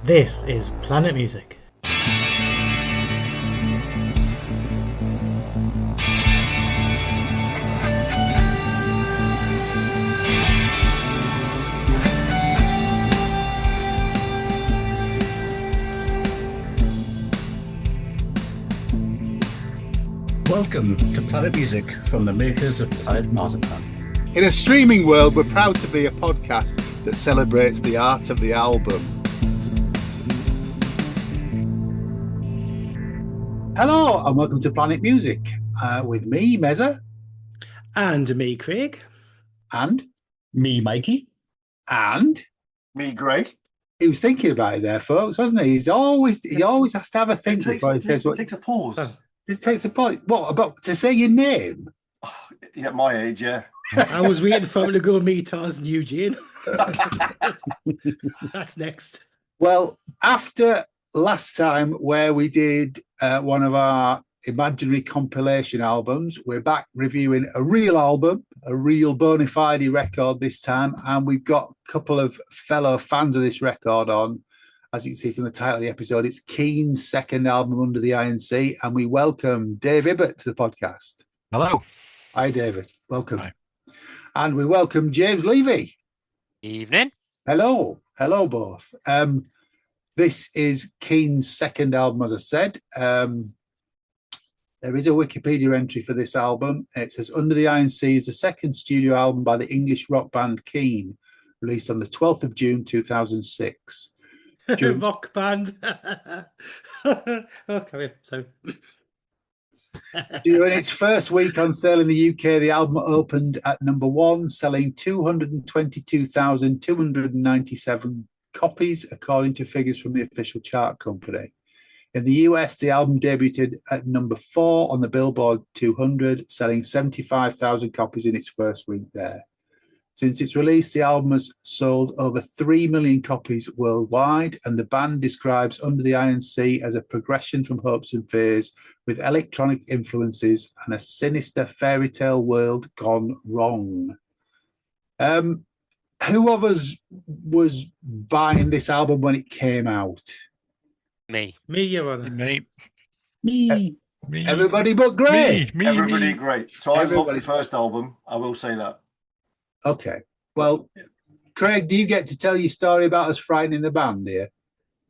This is Planet Music. Welcome to Planet Music from the makers of Planet Marzipan. In a streaming world, we're proud to be a podcast that celebrates the art of the album. Hello and welcome to Planet Music with me, Meza. And me, Craig. And Me, Mikey. And Me, Greg. he was thinking about it there, folks, wasn't he? He always has to have a think before he says what. It takes a pause. It takes a point. What about to say your name? Yeah, my age, yeah. I was waiting for him to go me, Tars, and Eugene. That's next. Well, after last time where we did one of our imaginary compilation albums, we're back reviewing a real album, a real bona fide record this time, and we've got a couple of fellow fans of this record on. As you can see from the title of the episode, it's Keane's second album under the INC, and we welcome Dave Ibbott to the podcast. Hello. Hi, David. Welcome. Hi. And we welcome James Levey. Evening. Hello. Hello, both. This is Keane's second album, as I said. There is a Wikipedia entry for this album. It says, Under the INC is the second studio album by the English rock band Keane, released on the 12th of June, 2006. Rock band. Okay, so. During its first week on sale in the UK, the album opened at number one, selling 222,297 copies, according to figures from the official chart company. In the US, the album debuted at number 4 on the Billboard 200, selling 75,000 copies in its first week there. Since its release, the album has sold over 3 million copies worldwide, and the band describes Under the INC as a progression from hopes and fears with electronic influences and a sinister fairy tale world gone wrong. Who of us was buying this album when it came out? Me. Me, Your Honour. Me. Everybody but Gray. Everybody great. So I Everybody. loved the first album, I will say that. Okay. Well, Craig, do you get to tell your story about us frightening the band here?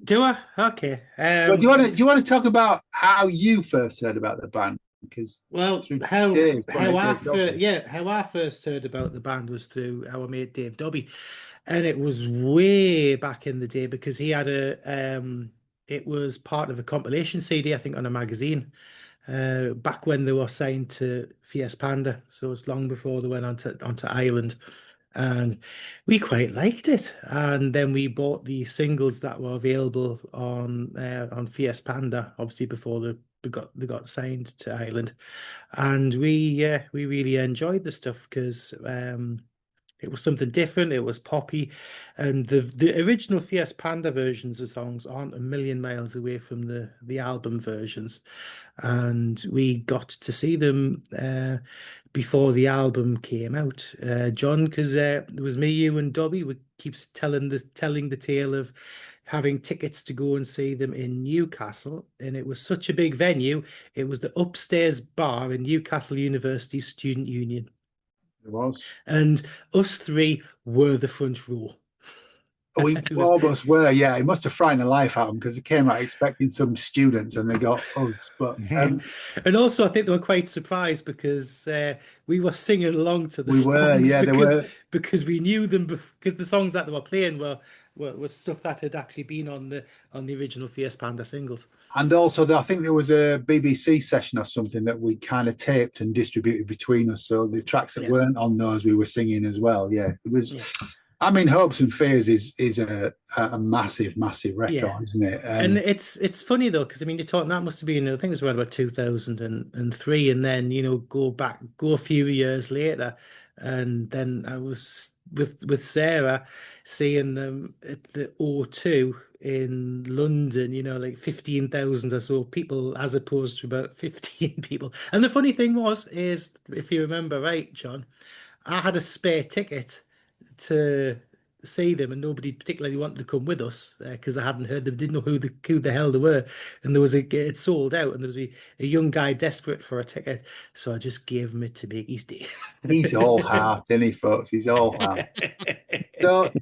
Do I? Okay. Well, do you want to talk about how you first heard about the band? Because Well, through how Dave, I Dave Dobby. how I first heard about the band was through our mate Dave Dobby, and it was way back in the day because he had it was part of a compilation CD, I think, on a magazine, back when they were signed to Fierce Panda, so it's long before they went onto Ireland, and we quite liked it. And then we bought the singles that were available on Fierce Panda, obviously before they got signed to Ireland, and we really enjoyed the stuff because it was something different. It was poppy, and the original Fierce Panda versions of songs aren't a million miles away from the album versions, and we got to see them before the album came out, John, because it was me, you, and Dobby. We keeps telling the tale of having tickets to go and see them in Newcastle, and it was such a big venue. It was the upstairs bar in Newcastle University Student Union. It was. And us three were the front row. We It was- almost were, yeah. It must have frightened the life out of them because they came out expecting some students and they got us. But And also, I think they were quite surprised because we were singing along to the we songs. were, yeah, they because, were. because we knew them, because the songs that they were playing were stuff that had actually been on the original Fierce Panda singles. And also, I think there was a BBC session or something that we kind of taped and distributed between us. So the tracks that Yeah. weren't on those, we were singing as well. Yeah, it was. Yeah. I mean, Hopes and Fears is a massive record, Yeah. isn't it? And it's funny though, because I mean, you're talking that must have been, I think it was around about 2003, and then go a few years later, and then I was with Sarah seeing them at the O2 in London, like 15,000 or so people, as opposed to about 15 people. And the funny thing is, if you remember right, John, I had a spare ticket to see them, and nobody particularly wanted to come with us because they hadn't heard them, didn't know who the hell they were, and it sold out, and there was a young guy desperate for a ticket, so I just gave him it to make his day. He's all heart, isn't he, folks? He's all heart. So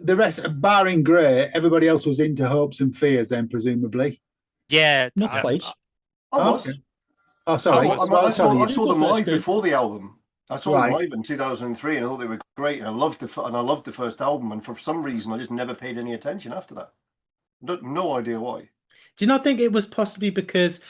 the rest, barring Gray, everybody else was into Hopes and Fears, then presumably. Yeah, Not quite. I was. Okay. Oh, sorry. I saw them live Good. before the album. I saw Right. them live in 2003, and I thought they were great. And I loved the first album. And for some reason, I just never paid any attention after that. No idea why. Do you not think it was possibly because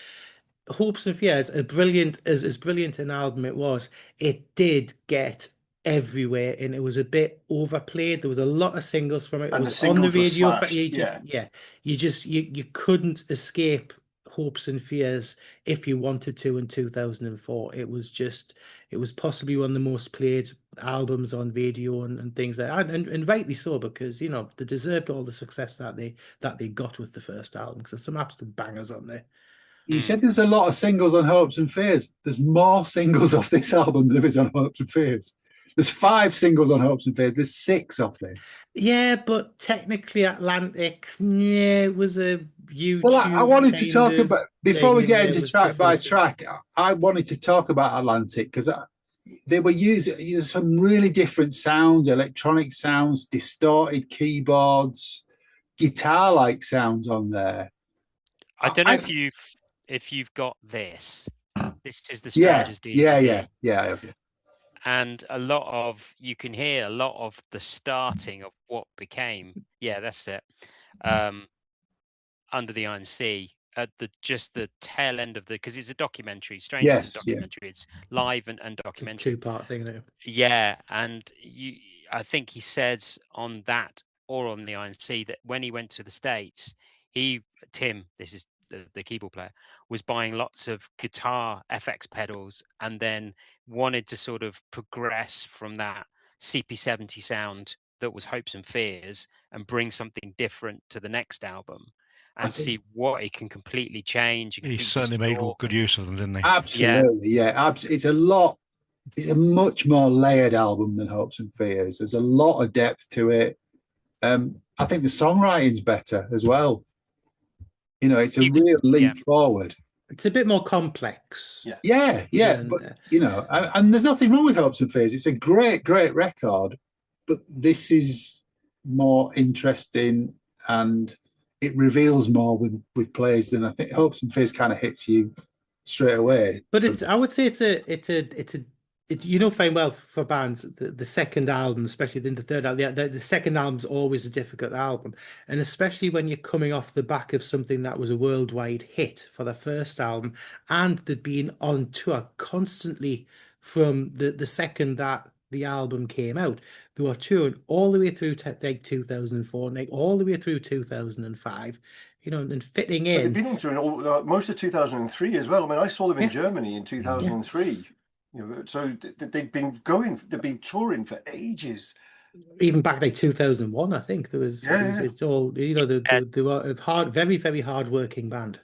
Hopes and Fears, as brilliant an album it was, it did get everywhere, and it was a bit overplayed. There was a lot of singles from it. It And was the on the singles were radio for smashed, ages. You couldn't escape Hopes and Fears if you wanted to in 2004. It was possibly one of the most played albums on radio and things like that, and rightly so, because you know they deserved all the success that they got with the first album, because there's some absolute bangers on there. You said there's a lot of singles on Hopes and Fears. There's more singles off this album than there is on Hopes and Fears. There's 5 singles on Hopes and Fears. There's 6 off this. Yeah, but technically Atlantic, yeah, it was a YouTube. Well, I wanted to talk kind of about, before we thing, get and it into was track by different. track, I wanted to talk about Atlantic because they were using some really different sounds, electronic sounds, distorted keyboards, guitar-like sounds on there. I don't know if you've got this. This is the Yeah, Strangers DVD. yeah, I have. Yeah. And you can hear a lot of the starting of what became, that's it, Under the Iron Sea, at the tail end of because it's a documentary. Strangers is a documentary. It's live and It's a documentary. 2-part thing now. Yeah, and I think he says on that or on the Iron Sea that when he went to the States, Tim, this is the keyboard player, was buying lots of guitar FX pedals, and then wanted to sort of progress from that CP70 sound that was Hopes and Fears and bring something different to the next album and see what it can completely change. He certainly made good use of them, didn't he? Absolutely, yeah. It's a much more layered album than Hopes and Fears. There's a lot of depth to it. I think the songwriting's better as well. You know, it's a real leap forward. It's a bit more complex. Yeah. But you know, and there's nothing wrong with Hopes and Fears. It's a great record, but this is more interesting and it reveals more with plays than I think Hopes and Fears kind of hits you straight away. But I would say it's you know fine well for bands the second album, especially in the third album. The second album's always a difficult album, and especially when you're coming off the back of something that was a worldwide hit for the first album, and they'd been on tour constantly from the second that the album came out. They were touring all the way through like 2004, like all the way through 2005. You know, and fitting in. They've been on touring most of 2003 as well. I mean, I saw them in Germany in 2003. You know, so they've been touring for ages. Even back like 2001, I think there was. It's all, you know, they were a very, very hard working band.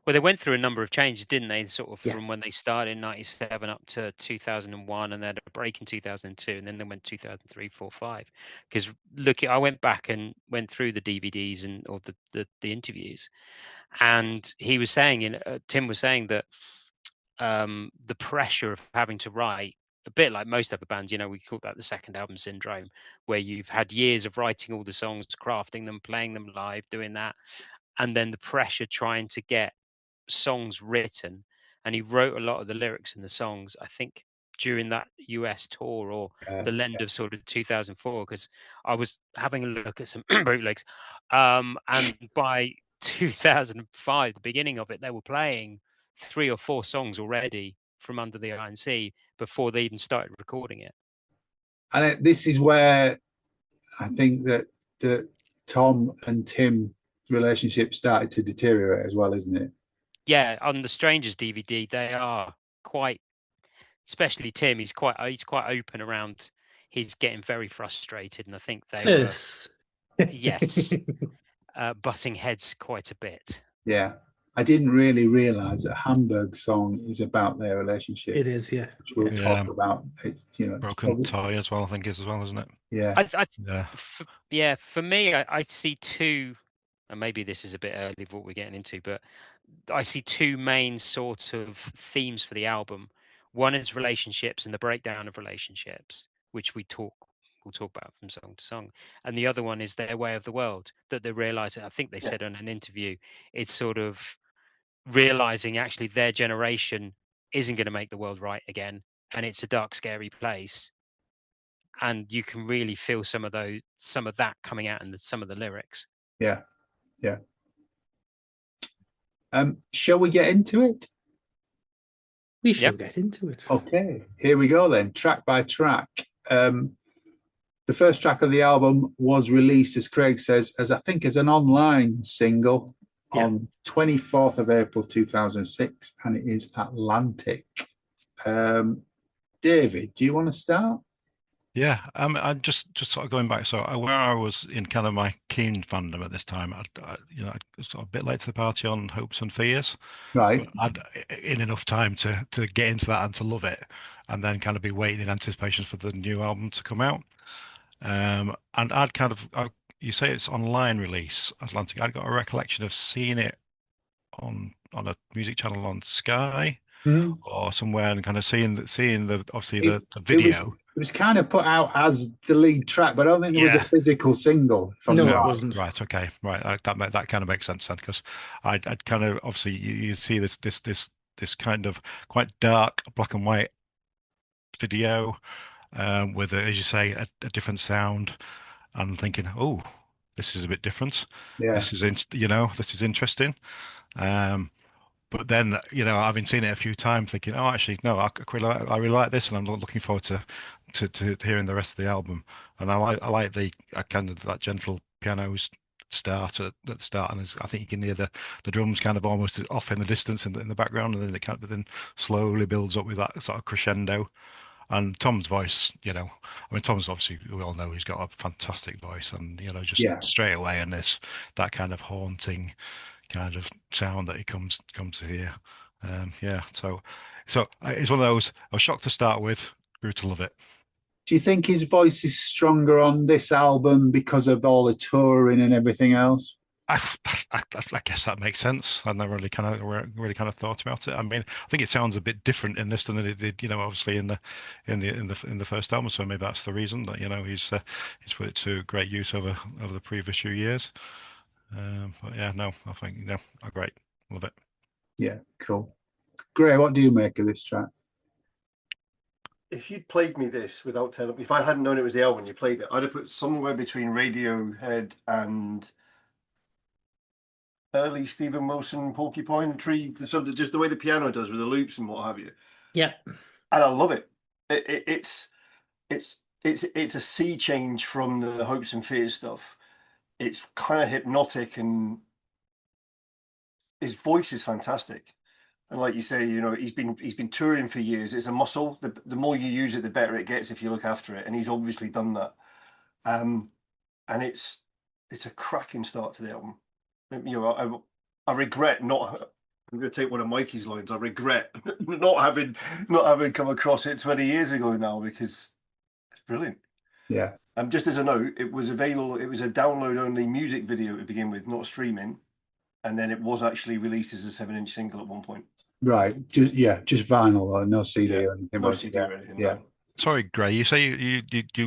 Well, they went through a number of changes, didn't they? Sort of from when they started in '97 up to 2001, and they had a break in 2002, and then they went 2003, 4, 5. Because I went back and went through the DVDs or the interviews, and he was saying, Tim was saying that the pressure of having to write, a bit like most other bands, you know, we call that the second album syndrome, where you've had years of writing all the songs, crafting them, playing them live, doing that, and then the pressure trying to get songs written. And he wrote a lot of the lyrics in the songs, I think, during that US tour or the end of sort of 2004, because I was having a look at some bootlegs, and by 2005, the beginning of it, they were playing 3 or 4 songs already from Under the Iron Sea before they even started recording it. And this is where I think that Tom and Tim relationship started to deteriorate as well, isn't it? Yeah, on the Strangers DVD, they are quite, especially Tim. He's quite open around. He's getting very frustrated, and I think they were butting heads quite a bit. Yeah. I didn't really realize that Hamburg Song is about their relationship, It is, yeah. which we'll talk about. It's it's Broken probably, Toy as well, I think, is as well, isn't it? yeah. For me, I see two, and maybe this is a bit early for what we're getting into, but I see two main sort of themes for the album. One is relationships and the breakdown of relationships, which we'll talk about from song to song. And the other one is their way of the world, that they realize, I think they said on an interview, it's sort of realizing actually their generation isn't going to make the world right again. And it's a dark, scary place. And you can really feel some of that coming out in some of the lyrics. Yeah. Yeah. Shall we get into it? We shall get into it. Okay, here we go then, track by track. The first track of the album was released, as Craig says, as an online single on 24th of April 2006, and it is Atlantic. David, do you want to start? Yeah, I just sort of going back. So where I was in kind of my Keane fandom at this time, I was sort of a bit late to the party on Hopes and Fears, right? But I'd in enough time to get into that and to love it, and then kind of be waiting in anticipation for the new album to come out. And I'd kind of, you say it's online release, Atlantic. I'd got a recollection of seeing it on a music channel on Sky or somewhere, and kind of seeing the obviously the video. It was kind of put out as the lead track, but I don't think there was a physical single. No, it wasn't. Right. Okay. Right. That kind of makes sense then, because I'd kind of obviously you see this kind of quite dark black and white video with, as you say, a different sound, and thinking, oh, this is a bit different. Yeah. This is this is interesting. But then, having seen it a few times, thinking, oh, actually, no, I really like this, and I'm looking forward to hearing the rest of the album. And I like the kind of that gentle piano start at the start, and I think you can hear the drums kind of almost off in the distance in the background, and then it then slowly builds up with that sort of crescendo. And Tom's voice, Tom's obviously, we all know he's got a fantastic voice, and just straight away in that kind of haunting kind of sound that he comes to hear. So it's one of those. I was shocked to start with, grew to love it. Do you think his voice is stronger on this album because of all the touring and everything else? I guess that makes sense. I never really kind of thought about it. I mean, I think it sounds a bit different in this than it did, obviously in the first album. So maybe that's the reason that he's put it to great use over the previous few years. But yeah, no, I think great, love it. Yeah, cool. Gray, what do you make of this track? If you'd played me this without telling me, if I hadn't known it was the album you played it, I'd have put somewhere between Radiohead and early Stephen Wilson Porcupine Tree, something, just the way the piano does with the loops and what have you. Yeah, and I love it. It's a sea change from the Hopes and Fears stuff. It's kind of hypnotic, and his voice is fantastic. And like you say, he's been touring for years. It's a muscle. The more you use it, the better it gets if you look after it. And he's obviously done that. And it's a cracking start to the album. I regret not. I'm going to take one of Mikey's lines. I regret not having come across it 20 years ago now, because it's brilliant. Yeah. Just as a note, it was available. It was a download-only music video to begin with, not streaming, and then it was actually released as a 7-inch single at one point. Right. Just vinyl, or no CD or anything. No CD or anything. Yeah. No. Sorry, Gray. You say you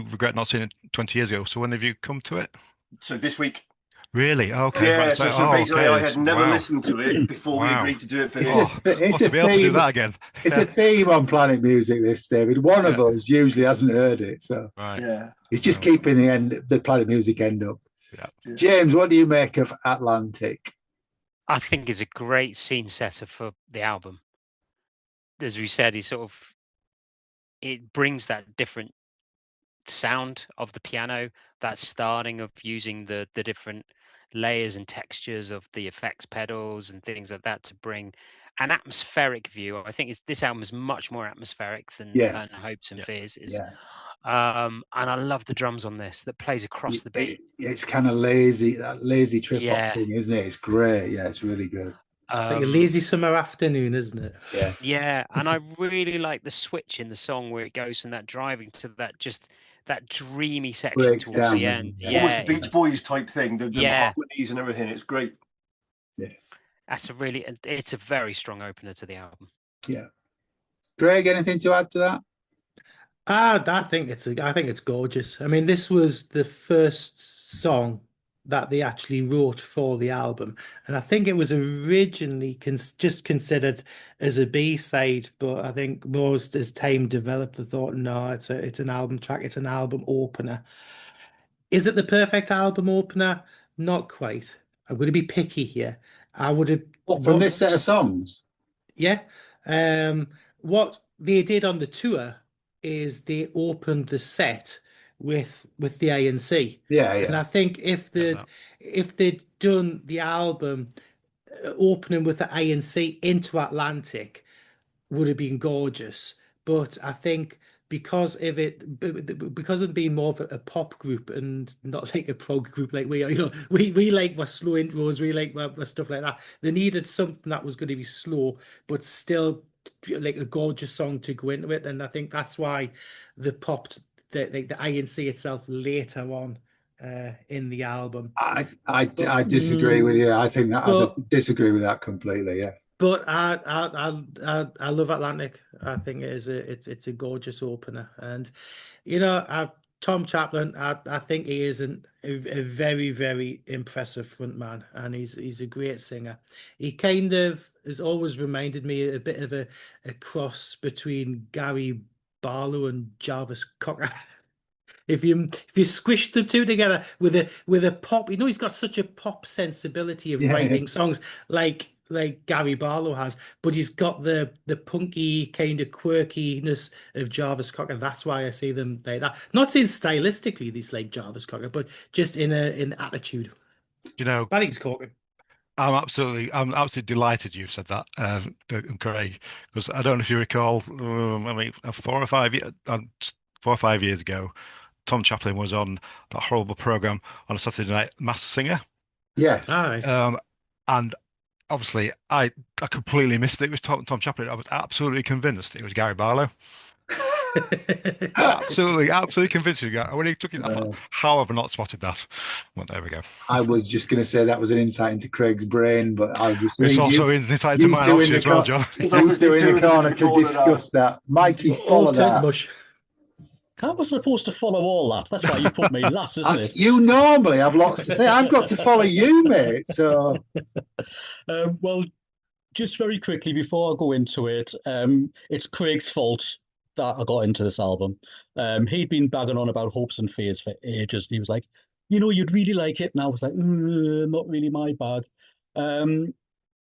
regret not seeing it 20 years ago. So when have you come to it? So this week. Really? Okay. Yeah. Right, so basically, I had never listened to it before we agreed to do it for this. It's to be able to do that again. It's a theme on Planet Music, this, David. One of us usually hasn't heard it, so it's just keeping the Planet Music end up. Yeah. James, what do you make of Atlantic? I think it's a great scene setter for the album. As we said, it brings that different sound of the piano, that starting of using the different layers and textures of the effects pedals and things like that to bring an atmospheric view. I think this album is much more atmospheric than Hopes and Fears is. And I love the drums on this that plays across the beat. It's kind of lazy, that lazy trip hop thing, isn't it? It's great. Yeah, it's really good. Like a lazy summer afternoon, isn't it? Yeah. Yeah, and I really like the switch in the song where it goes from that driving to that dreamy section Breaks towards the down. end. Yeah. Almost the Yeah, Beach Boys type thing, the yeah, harmonies and everything. It's great. it's a very strong opener to the album. Yeah. Greg, anything to add to that? I think it's gorgeous. I mean, this was the first song that they actually wrote for the album, and I think it was originally just considered as a B-side, but I think most as time developed, they thought, no, it's an album track, it's an album opener. Is it the perfect album opener? Not quite. I'm going to be picky here. I would have What, from what this set of songs? Yeah. What they did on the tour is they opened the set with the ANC. Yeah, And yeah. I think if they'd done the album opening with the ANC into Atlantic would have been gorgeous. But I think because of being more of a pop group and not like a prog group like we are, we like our slow intros, we like our stuff like that. They needed something that was going to be slow, but still like a gorgeous song to go into it. And I think that's why they popped the INC itself later on in the album. I disagree with you. I think that I But disagree with that completely. Yeah. But I love Atlantic. I think it's a gorgeous opener, and Tom Chaplin. I think he is a very very impressive front man, and he's a great singer. He kind of has always reminded me a bit of a cross between Gary Barlow and Jarvis Cocker. If you squish the two together with a pop, he's got such a pop sensibility of Yeah, yeah. writing songs like Gary Barlow has, but he's got the punky kind of quirkiness of Jarvis Cocker. That's why I see them like that. Not saying stylistically these like Jarvis Cocker, but just in attitude. You know, I think it's Cocker. I'm absolutely delighted you've said that, Craig, because I don't know if you recall, I mean, 4 or 5 years ago, Tom Chaplin was on that horrible program on a Saturday night, Masked Singer, Yes. All right. and obviously I completely missed it. It was Tom Chaplin. I was absolutely convinced it was Gary Barlow. Absolutely convinced you. When he took it, I thought, how have I not spotted that? Well, there we go. I was just going to say that was an insight into Craig's brain, but I'll just It's leave also you, inside to you mine, two in obviously, the as well, corner. John. You two in the corner to corner discuss that. Mikey, All follow turned that. mush. I was supposed to follow all that. That's why you put me last, isn't it? You normally have lots to say. I've got to follow you, mate. So Well, just very quickly before I go into it, it's Craig's fault that I got into this album. He'd been bagging on about Hopes and Fears for ages. He was like, you'd really like it. And I was like, not really my bag. And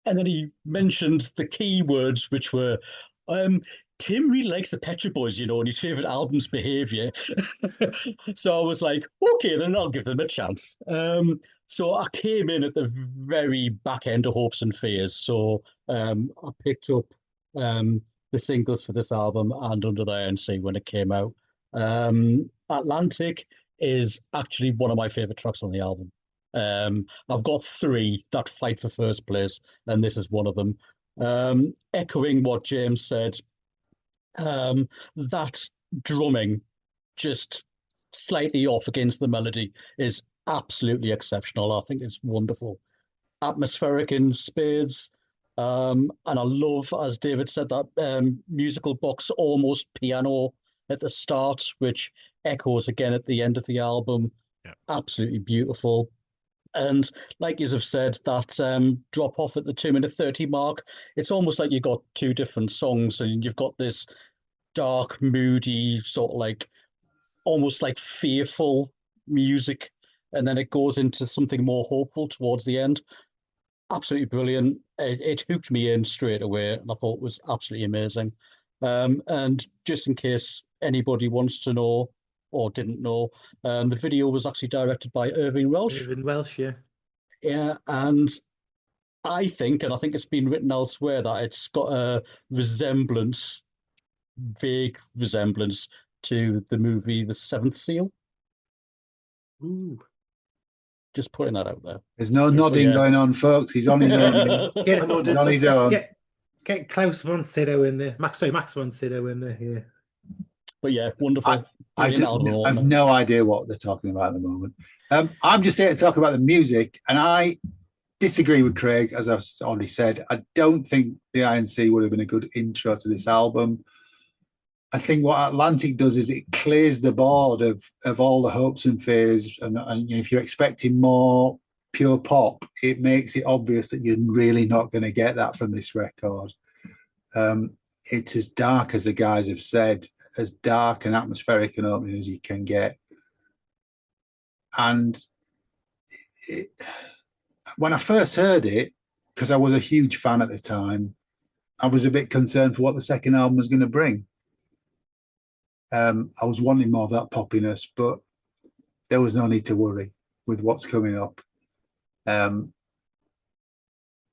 then he mentioned the key words, which were, Tim really likes the Pet Shop Boys, and his favorite album's Behavior. So I was like, okay, then I'll give them a chance. So I came in at the very back end of Hopes and Fears. So I picked up the singles for this album and Under the ANC when it came out. Atlantic is actually one of my favorite tracks on the album. I've got three that fight for first place, and this is one of them. Echoing what James said, that drumming just slightly off against the melody is absolutely exceptional. I think it's wonderful. Atmospheric in spades. And I love, as David said, that musical box almost piano at the start, which echoes again at the end of the album. Yeah. Absolutely beautiful. And like you have said, that drop off at the 2-minute 30 mark, it's almost like you've got two different songs, and you've got this dark, moody, sort of like almost like fearful music, and then it goes into something more hopeful towards the end. Absolutely brilliant. It hooked me in straight away, and I thought it was absolutely amazing. And just in case anybody wants to know or didn't know, the video was actually directed by Irving Welsh. Irving Welsh, yeah. Yeah, and I think it's been written elsewhere, that it's got a resemblance, vague resemblance to the movie The Seventh Seal. Ooh. Just putting that out there. There's no But nodding yeah. going on, folks. He's on his own. Get I know, He's on his own. get Klaus von Sydow in there. Max von Sydow in there. Yeah. But yeah, wonderful. Brilliant album. I've no idea what they're talking about at the moment. I'm just here to talk about the music, and I disagree with Craig, as I've already said. I don't think the INC would have been a good intro to this album. I think what Atlantic does is it clears the board of all the hopes and fears, and you know, if you're expecting more pure pop, it makes it obvious that you're really not going to get that from this record. It's as dark as the guys have said, as dark and atmospheric and opening as you can get. And when I first heard it, because I was a huge fan at the time, I was a bit concerned for what the second album was going to bring. I was wanting more of that poppiness, but there was no need to worry with what's coming up.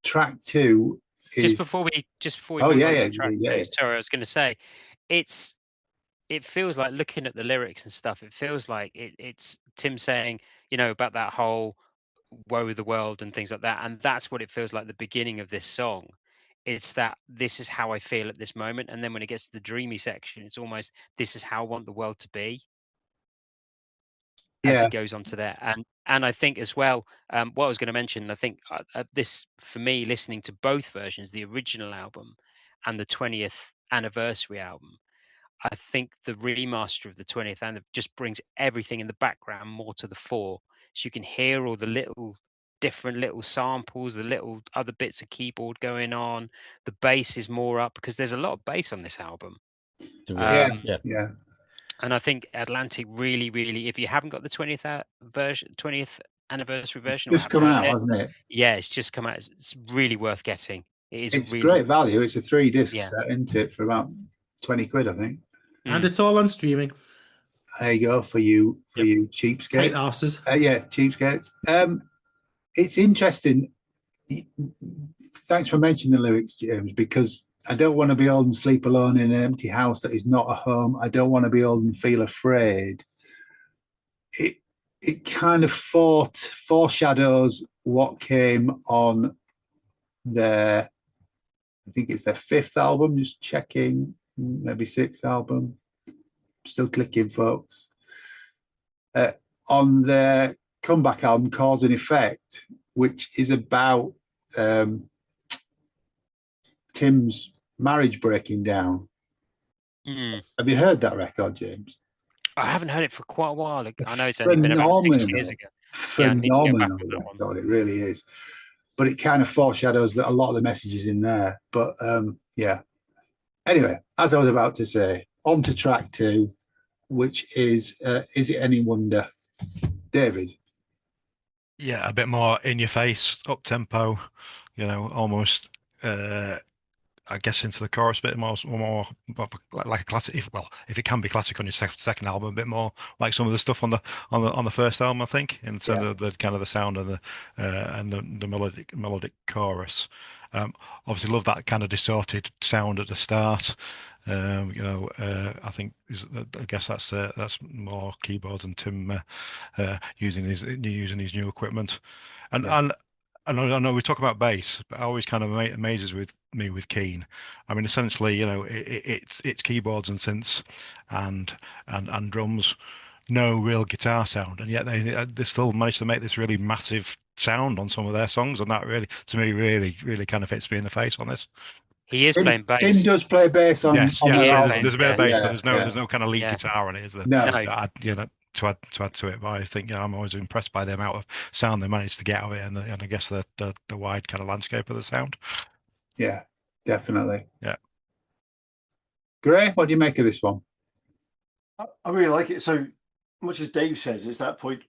Track 2 is... Just before we Oh, move yeah, on yeah, to track yeah, 2, yeah. sorry, I was going to say, it feels like, looking at the lyrics and stuff, it feels like it's Tim saying, you know, about that whole woe of the world and things like that, and that's what it feels like the beginning of this song. It's that this is how I feel at this moment, and then when it gets to the dreamy section, it's almost this is how I want the world to be. As Yeah, he goes on to there, and I think as well, what I was going to mention, I think this, for me, listening to both versions, the original album and the 20th anniversary album, I think the remaster of the 20th and just brings everything in the background more to the fore, so you can hear all the different little samples, the little other bits of keyboard going on. The bass is more up because there's a lot of bass on this album. yeah, Yeah. yeah. And I think Atlantic really, really, if you haven't got the 20th anniversary version, or Just haven't come had out, it, hasn't it? yeah, it's just come out. It's really worth getting. It is It's really great value. It's a 3-disc Yeah. set, isn't it, for about 20 quid, I think. And it's all on streaming. There you go for you Tight cheapskates. asses. Yeah, cheapskates. It's interesting. Thanks for mentioning the lyrics, James, because I don't want to be old and sleep alone in an empty house that is not a home. I don't want to be old and feel afraid. It kind of foreshadows what came on their, I think it's their 5th album, just checking, maybe 6th album. Still clicking, folks. On their comeback album, Cause and Effect, which is about Tim's marriage breaking down. Have you heard that record, James? I haven't heard it for quite a while. I know it's only been about 6 years ago. Yeah, I need to go back on that one. God, it really is. But it kind of foreshadows that a lot of the messages in there. But yeah. Anyway, as I was about to say, on to track 2, which is It Any Wonder? David? Yeah, a bit more in your face, up tempo, you know, almost I guess into the chorus a bit more like a classic. If it can be classic on your second album, a bit more like some of the stuff on the first album, I think, in terms of the kind of the sound and the melodic chorus. Obviously, love that kind of distorted sound at the start. I think I guess that's more keyboards and Tim using his new equipment, and I know we talk about bass, but it always kind of amazes me with Keane. I mean, essentially, you know, it's keyboards and synths and drums, no real guitar sound, and yet they still managed to make this really massive sound on some of their songs, and that really, to me, really kind of hits me in the face on this. He is playing bass. Tim does play bass on. Yes, on there's a bit of bass, yeah, but there's no kind of lead guitar on it, is there? No. To add to it, but I think I'm always impressed by the amount of sound they managed to get out of it, and I guess the wide kind of landscape of the sound. Yeah, definitely. Yeah. Gray, what do you make of this one? I really like it. So much as Dave says, it's that point.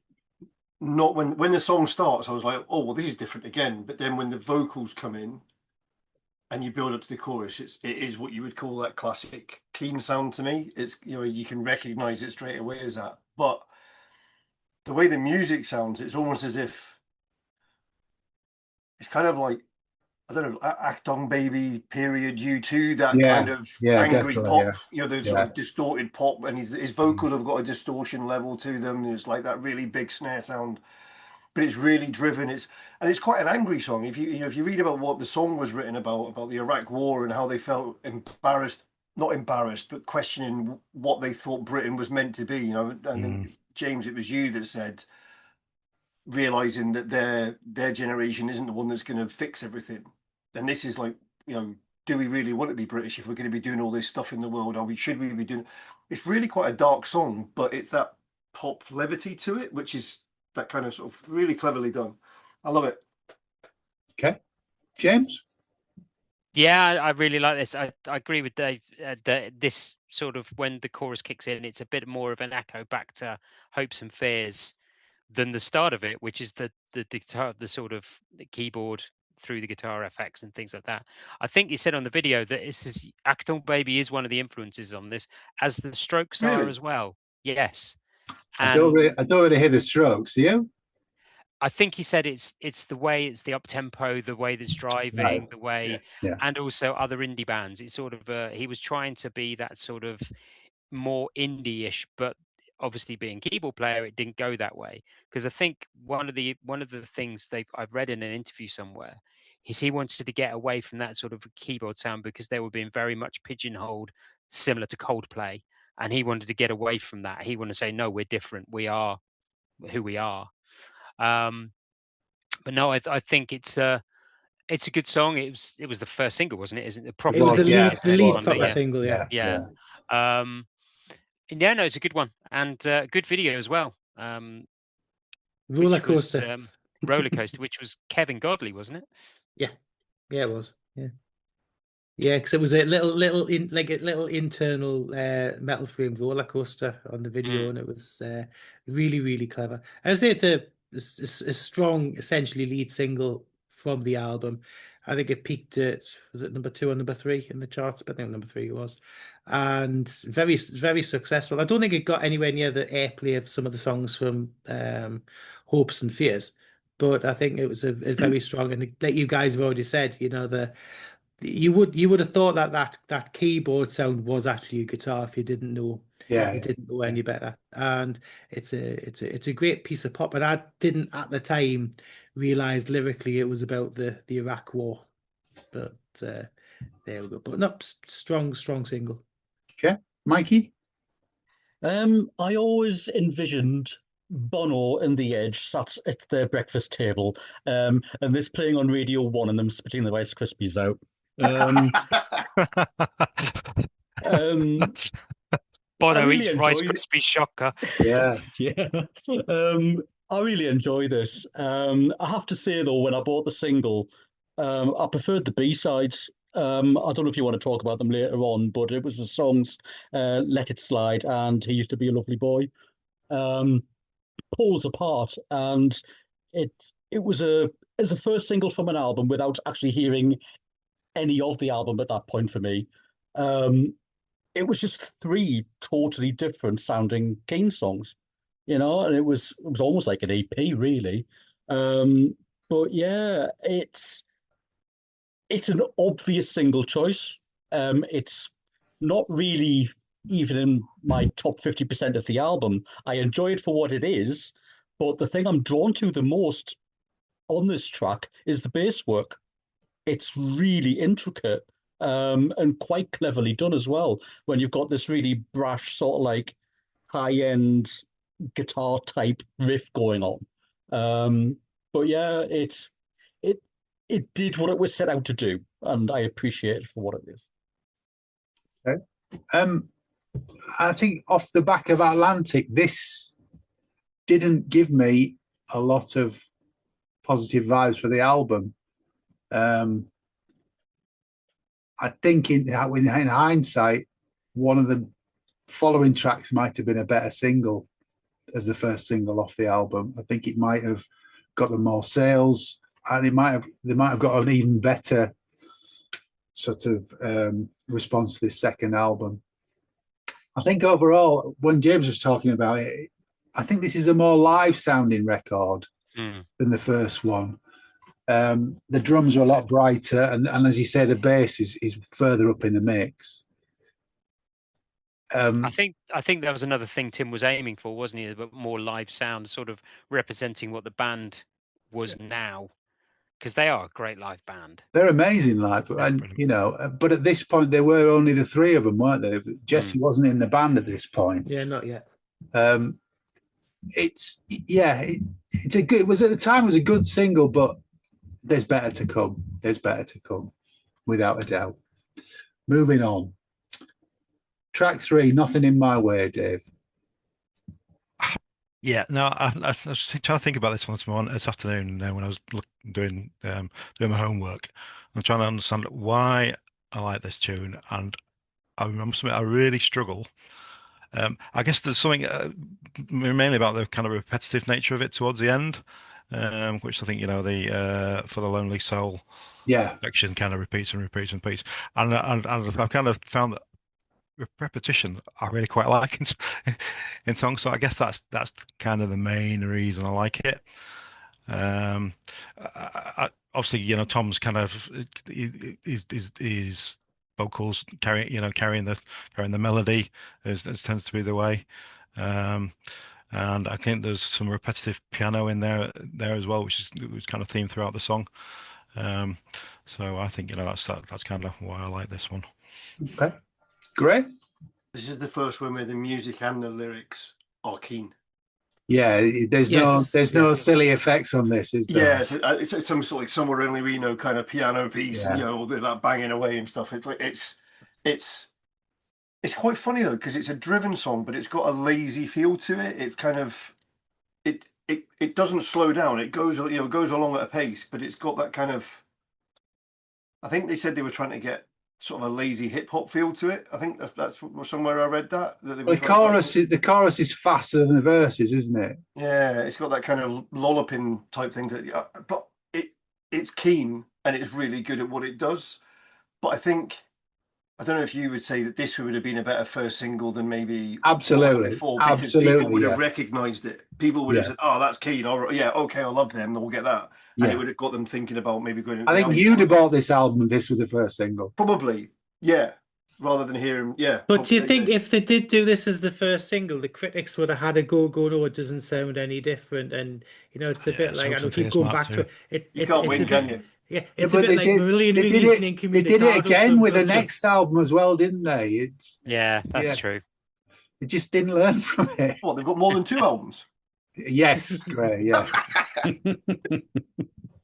Not when the song starts, I was like, oh well, this is different again. But then when the vocals come in, and you build up to the chorus, it is what you would call that classic Keane sound to me. It's, you know, you can recognize it straight away as that. But the way the music sounds, it's almost as if it's kind of like, I don't know, Acton Baby period U2, that kind of angry pop, you know, the sort of distorted pop, and his vocals have got a distortion level to them. There's like that really big snare sound. but it's really driven. It's quite an angry song. If you read about what the song was written about the Iraq War and how they felt embarrassed, not embarrassed, but questioning what they thought Britain was meant to be. You know, I think James, it was you that said, realizing that their generation isn't the one that's going to fix everything. And this is like, you know, do we really want to be British if we're going to be doing all this stuff in the world? Should we be doing? It's really quite a dark song, but it's that pop levity to it, which is that kind of sort of really cleverly done. I love it. Okay, James. Yeah, I really like this. I agree with Dave that this sort of, when the chorus kicks in, it's a bit more of an echo back to Hopes and Fears than the start of it, which is the guitar, the sort of the keyboard through the guitar effects and things like that. I think you said on the video that this is Acton Baby is one of the influences on this, as the Strokes are as well. Yes, I don't and really hear the Strokes. Do you? I think he said it's the way, it's the up tempo, the way that's driving, the way, and also other indie bands. It's sort of he was trying to be that sort of more indie-ish, but obviously being keyboard player, it didn't go that way. Because I think one of the things I've read in an interview somewhere is he wanted to get away from that sort of keyboard sound because they were being very much pigeonholed, similar to Coldplay, and he wanted to get away from that. He wanted to say, no, we're different. We are who we are. But no, I think it's a good song. It was the first single, wasn't it? Isn't it? Proper It was single, the isn't it? lead On proper the, single, yeah. yeah. And yeah, no, it's a good one, and good video as well. Roller Coaster. Which was, Roller Coaster, which was Kevin Godley, wasn't it? Yeah, it was. Yeah, because it was a little internal metal framed roller coaster on the video, and it was really, really clever. I'd say it's a strong, essentially lead single from the album. I think it peaked at, was it number 2 or number 3 in the charts? But I think number 3 it was, and very, very successful. I don't think it got anywhere near the airplay of some of the songs from Hopes and Fears, but I think it was a very strong. And like you guys have already said, you know, you would have thought that keyboard sound was actually a guitar if you didn't know any better. And it's a great piece of pop. And I didn't at the time realize lyrically it was about the Iraq War. But there we go. But no, strong single. Okay, Mikey. I always envisioned Bono and The Edge sat at their breakfast table, and this playing on Radio 1 and them spitting the Rice Krispies out. Bono really eats Rice Krispies shocker. Yeah. I really enjoy this. I have to say though, when I bought the single, I preferred the B-sides. I don't know if you want to talk about them later on, but it was the songs Let It Slide and He Used to Be a Lovely Boy. Pulls apart, and it was as a first single from an album without actually hearing any of the album at that point for me. It was just 3 totally different sounding Keane songs, you know, and it was almost like an EP really. But yeah, it's an obvious single choice. It's not really even in my top 50% of the album. I enjoy it for what it is, but the thing I'm drawn to the most on this track is the bass work. It's really intricate and quite cleverly done as well, when you've got this really brash sort of like high-end guitar type riff going on. But yeah, it did what it was set out to do, and I appreciate it for what it is. Okay. I think off the back of Atlantic, this didn't give me a lot of positive vibes for the album. I think in hindsight, one of the following tracks might have been a better single as the first single off the album. I think it might have got them more sales, and they might have got an even better sort of response to this second album. I think overall, when James was talking about it, I think this is a more live sounding record than the first one. The drums are a lot brighter, and as you say, the bass is further up in the mix. I think that was another thing Tim was aiming for, wasn't he? But more live sound, sort of representing what the band was now, because they are a great live band. They're amazing live, and brilliant. you know, but at this point they were only the three of them, weren't they? Jesse wasn't in the band at this point. Yeah, not yet. It's it's a good. It was at the time it was a good single, but there's better to come. There's better to come, without a doubt. Moving on. Track 3, Nothing in My Way, Dave. Yeah, no, I was trying to think about this one this afternoon when I was doing my homework. I'm trying to understand why I like this tune, and I really struggle. I guess there's something mainly about the kind of repetitive nature of it towards the end, which I think the For the Lonely Soul section kind of repeats and repeats and repeats, and I've kind of found that repetition I really quite like in songs, so I guess that's kind of the main reason I like it. Obviously, Tom's kind of his vocals carrying the melody as tends to be the way, and I think there's some repetitive piano in there as well, which was kind of themed throughout the song. So I think that's kind of why I like this one. Okay, great. This is the first one where the music and the lyrics are Keane. Yeah, there's no silly effects on this, is there? Yeah, it's some sort of like Somewhere Only We Know kind of piano piece, and all that banging away and stuff. It's quite funny though, because it's a driven song, but it's got a lazy feel to it. It's kind of it doesn't slow down. It goes along at a pace, but it's got that kind of. I think they said they were trying to get sort of a lazy hip hop feel to it. I think that's somewhere I read that. The chorus is faster than the verses, isn't it? Yeah, it's got that kind of lolloping type thing but it's Keane and it's really good at what it does. But I don't know if you would say that this would have been a better first single than maybe absolutely before, because people would have recognized it. People would have said, "Oh, that's Keane. Okay, I love them. We'll get that." And it would have got them thinking about maybe going. I think you'd have bought this album if this was the first single. Probably, yeah. Rather than hearing, But do you think if they did do this as the first single, the critics would have had a go, no, it doesn't sound any different, and it's a bit like I don't keep going back to it. You can't win, can you? Yeah, it's a bit like Marillion They did it again with the next album as well, didn't they? That's true. They just didn't learn from it. What, they've got more than 2 albums? Yes, great, yeah.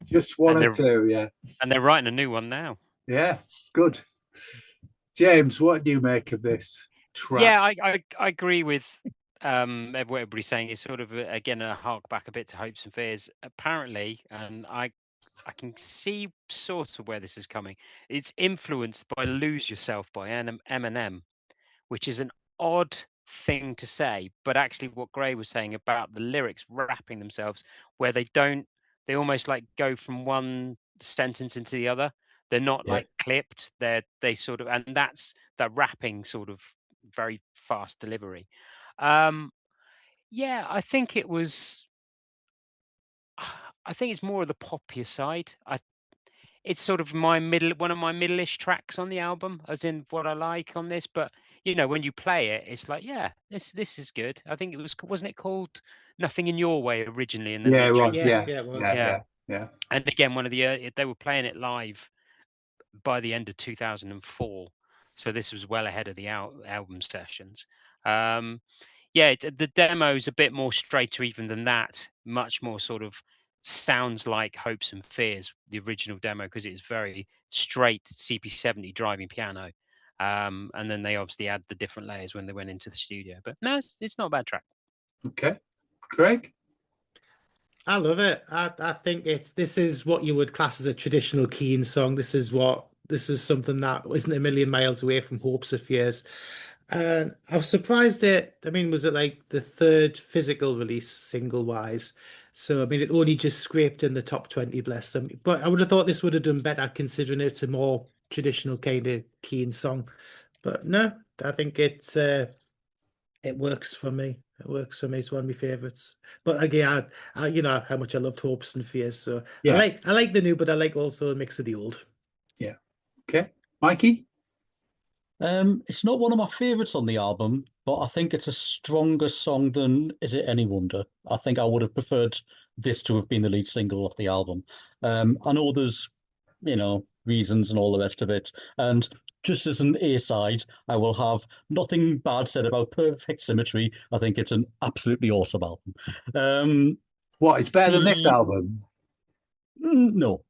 Just one or 2, yeah. And they're writing a new one now. Yeah, good. James, what do you make of this track? Yeah, I agree with what everybody's saying. It's sort of again a hark back a bit to Hopes and Fears. Apparently, and I can see sort of where this is coming. It's influenced by "Lose Yourself" by Eminem, which is an odd thing to say, but actually what Gray was saying about the lyrics wrapping themselves, where they almost like go from one sentence into the other. They're not like clipped. They sort of, and that's that rapping sort of very fast delivery. I think it was. I think it's more of the poppier side. It's sort of one of my middle-ish tracks on the album, as in what I like on this. But when you play it, it's like, this is good. I think wasn't it called "Nothing in Your Way" originally? And then it was. Yeah. And again, one of the they were playing it live by the end of 2004, so this was well ahead of the album sessions. The demo's a bit more straighter even than that, much more sort of sounds like Hopes and Fears, the original demo, because it's very straight CP70 driving piano, and then they obviously add the different layers when they went into the studio. But no, it's not a bad track. Okay, Craig? I love it. I think this is what you would class as a traditional Keane song. This is something that isn't a million miles away from Hopes and Fears. And I was surprised was it like the 3rd physical release single wise? So, it only just scraped in the top 20, bless them. But I would have thought this would have done better considering it's a more traditional kind of Keane song. But no, I think it works for me. It works for me. It's one of my favorites. But again, I you know how much I loved Hopes and Fears. So I like the new, but I like also a mix of the old. Yeah. Okay. Mikey? It's not one of my favorites on the album, but I think it's a stronger song than Is It Any Wonder? I think I would have preferred this to have been the lead single of the album. I know there's, reasons and all the rest of it. And just as an A-side, I will have nothing bad said about Perfect Symmetry. I think it's an absolutely awesome album. What, it's better than this album? No.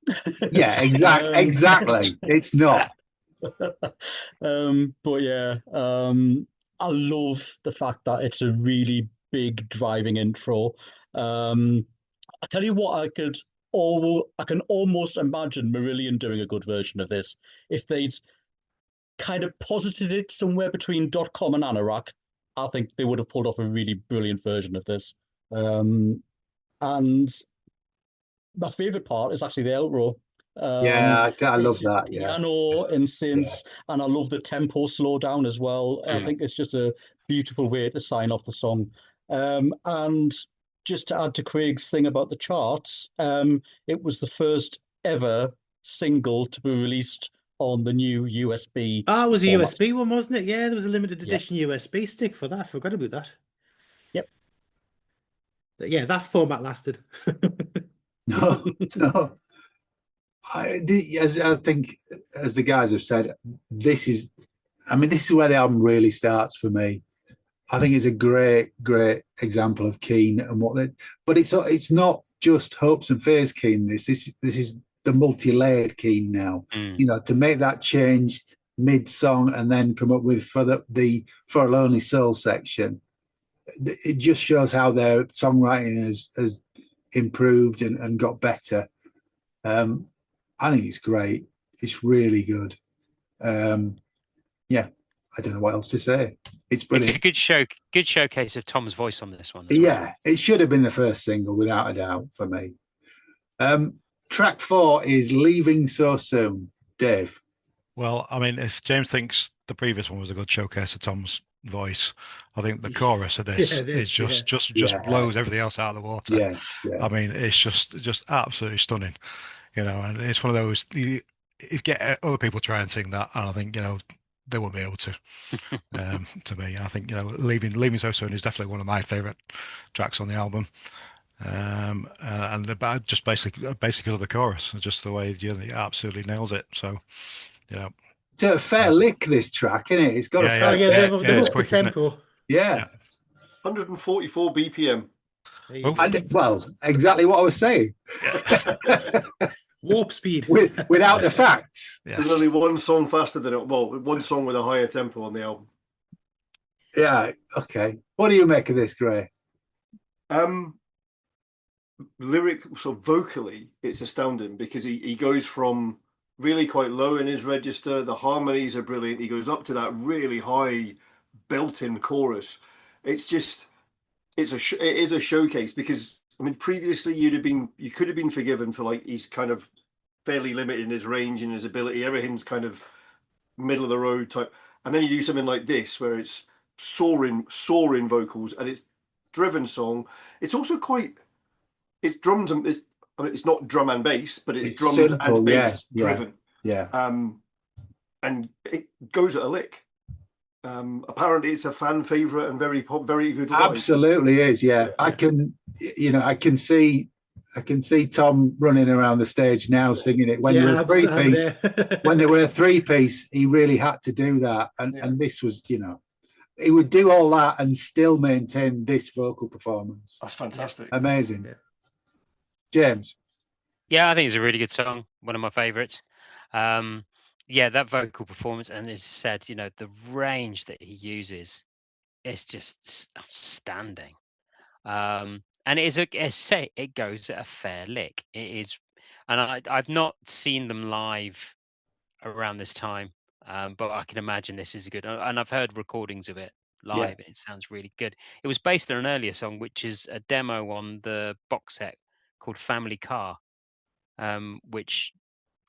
Yeah, exactly. It's not. But yeah, I love the fact that it's a really big driving intro. I tell you what, I can almost imagine Marillion doing a good version of this if they'd kind of posited it somewhere between .com and Anorak. I think they would have pulled off a really brilliant version of this. And my favorite part is actually the outro. Yeah, I love It's just that. Yeah, piano and synths, and I love the tempo slow down as well. I think it's just a beautiful way to sign off the song. And just to add to Craig's thing about the charts, it was the first ever single to be released on the new USB. Ah, it was a format. USB one, wasn't it? Yeah, there was a limited Yeah. edition USB stick for that. I forgot about that. Yep. Yeah, that format lasted. no. I think, as the guys have said, this is where the album really starts for me. I think it's a great example of Keane and but it's not just hopes and fears Keane. This is the multi-layered Keane now. To make that change mid-song and then come up with for a Lonely Soul section. It just shows how their songwriting has improved and got better. I think it's great. It's really good. Yeah, I don't know what else to say. It's brilliant. It's a good showcase of Tom's voice on this one. Yeah, it should have been the first single without a doubt for me. Track 4 is Leaving So Soon. Dave. Well, I mean, if James thinks the previous one was a good showcase of Tom's voice, I think the chorus of this is just blows everything else out of the water. Yeah. I mean, it's just absolutely stunning, and it's one of those you get other people try and sing that, and I think they won't be able to. To me, I think Leaving So Soon is definitely one of my favorite tracks on the album. And just basically because of the chorus, just the way it absolutely nails it. So, it's a fair lick, this track, isn't it? It's got they've upped the tempo. Yeah, 144 BPM. Well, exactly what I was saying. Warp speed without the facts. There's only one song faster than it. Well, one song with a higher tempo on the album. Yeah. Okay. What do you make of this, Gray? Vocally, it's astounding because he goes from really quite low in his register. The harmonies are brilliant. He goes up to that really high built-in chorus. It is a showcase because previously you could have been forgiven for he's kind of fairly limited in his range and his ability. Everything's kind of middle of the road type, and then you do something like this where it's soaring vocals and it's driven song. It's also it's drums and it's not drum and bass, but it's drums simple, and bass driven. Yeah. And it goes at a lick. Apparently it's a fan favorite and very good live. Absolutely is. Yeah. I can see Tom running around the stage now singing it. When they were a three-piece, he really had to do that. And this was, he would do all that and still maintain this vocal performance. That's fantastic. Amazing. Yeah. James. Yeah, I think it's a really good song. One of my favorites. That vocal performance, and as said, the range that he uses is just outstanding. And it goes at a fair lick. It is, and I've not seen them live around this time, but I can imagine this is good. And I've heard recordings of it live, and it sounds really good. It was based on an earlier song, which is a demo on the box set called Family Car, which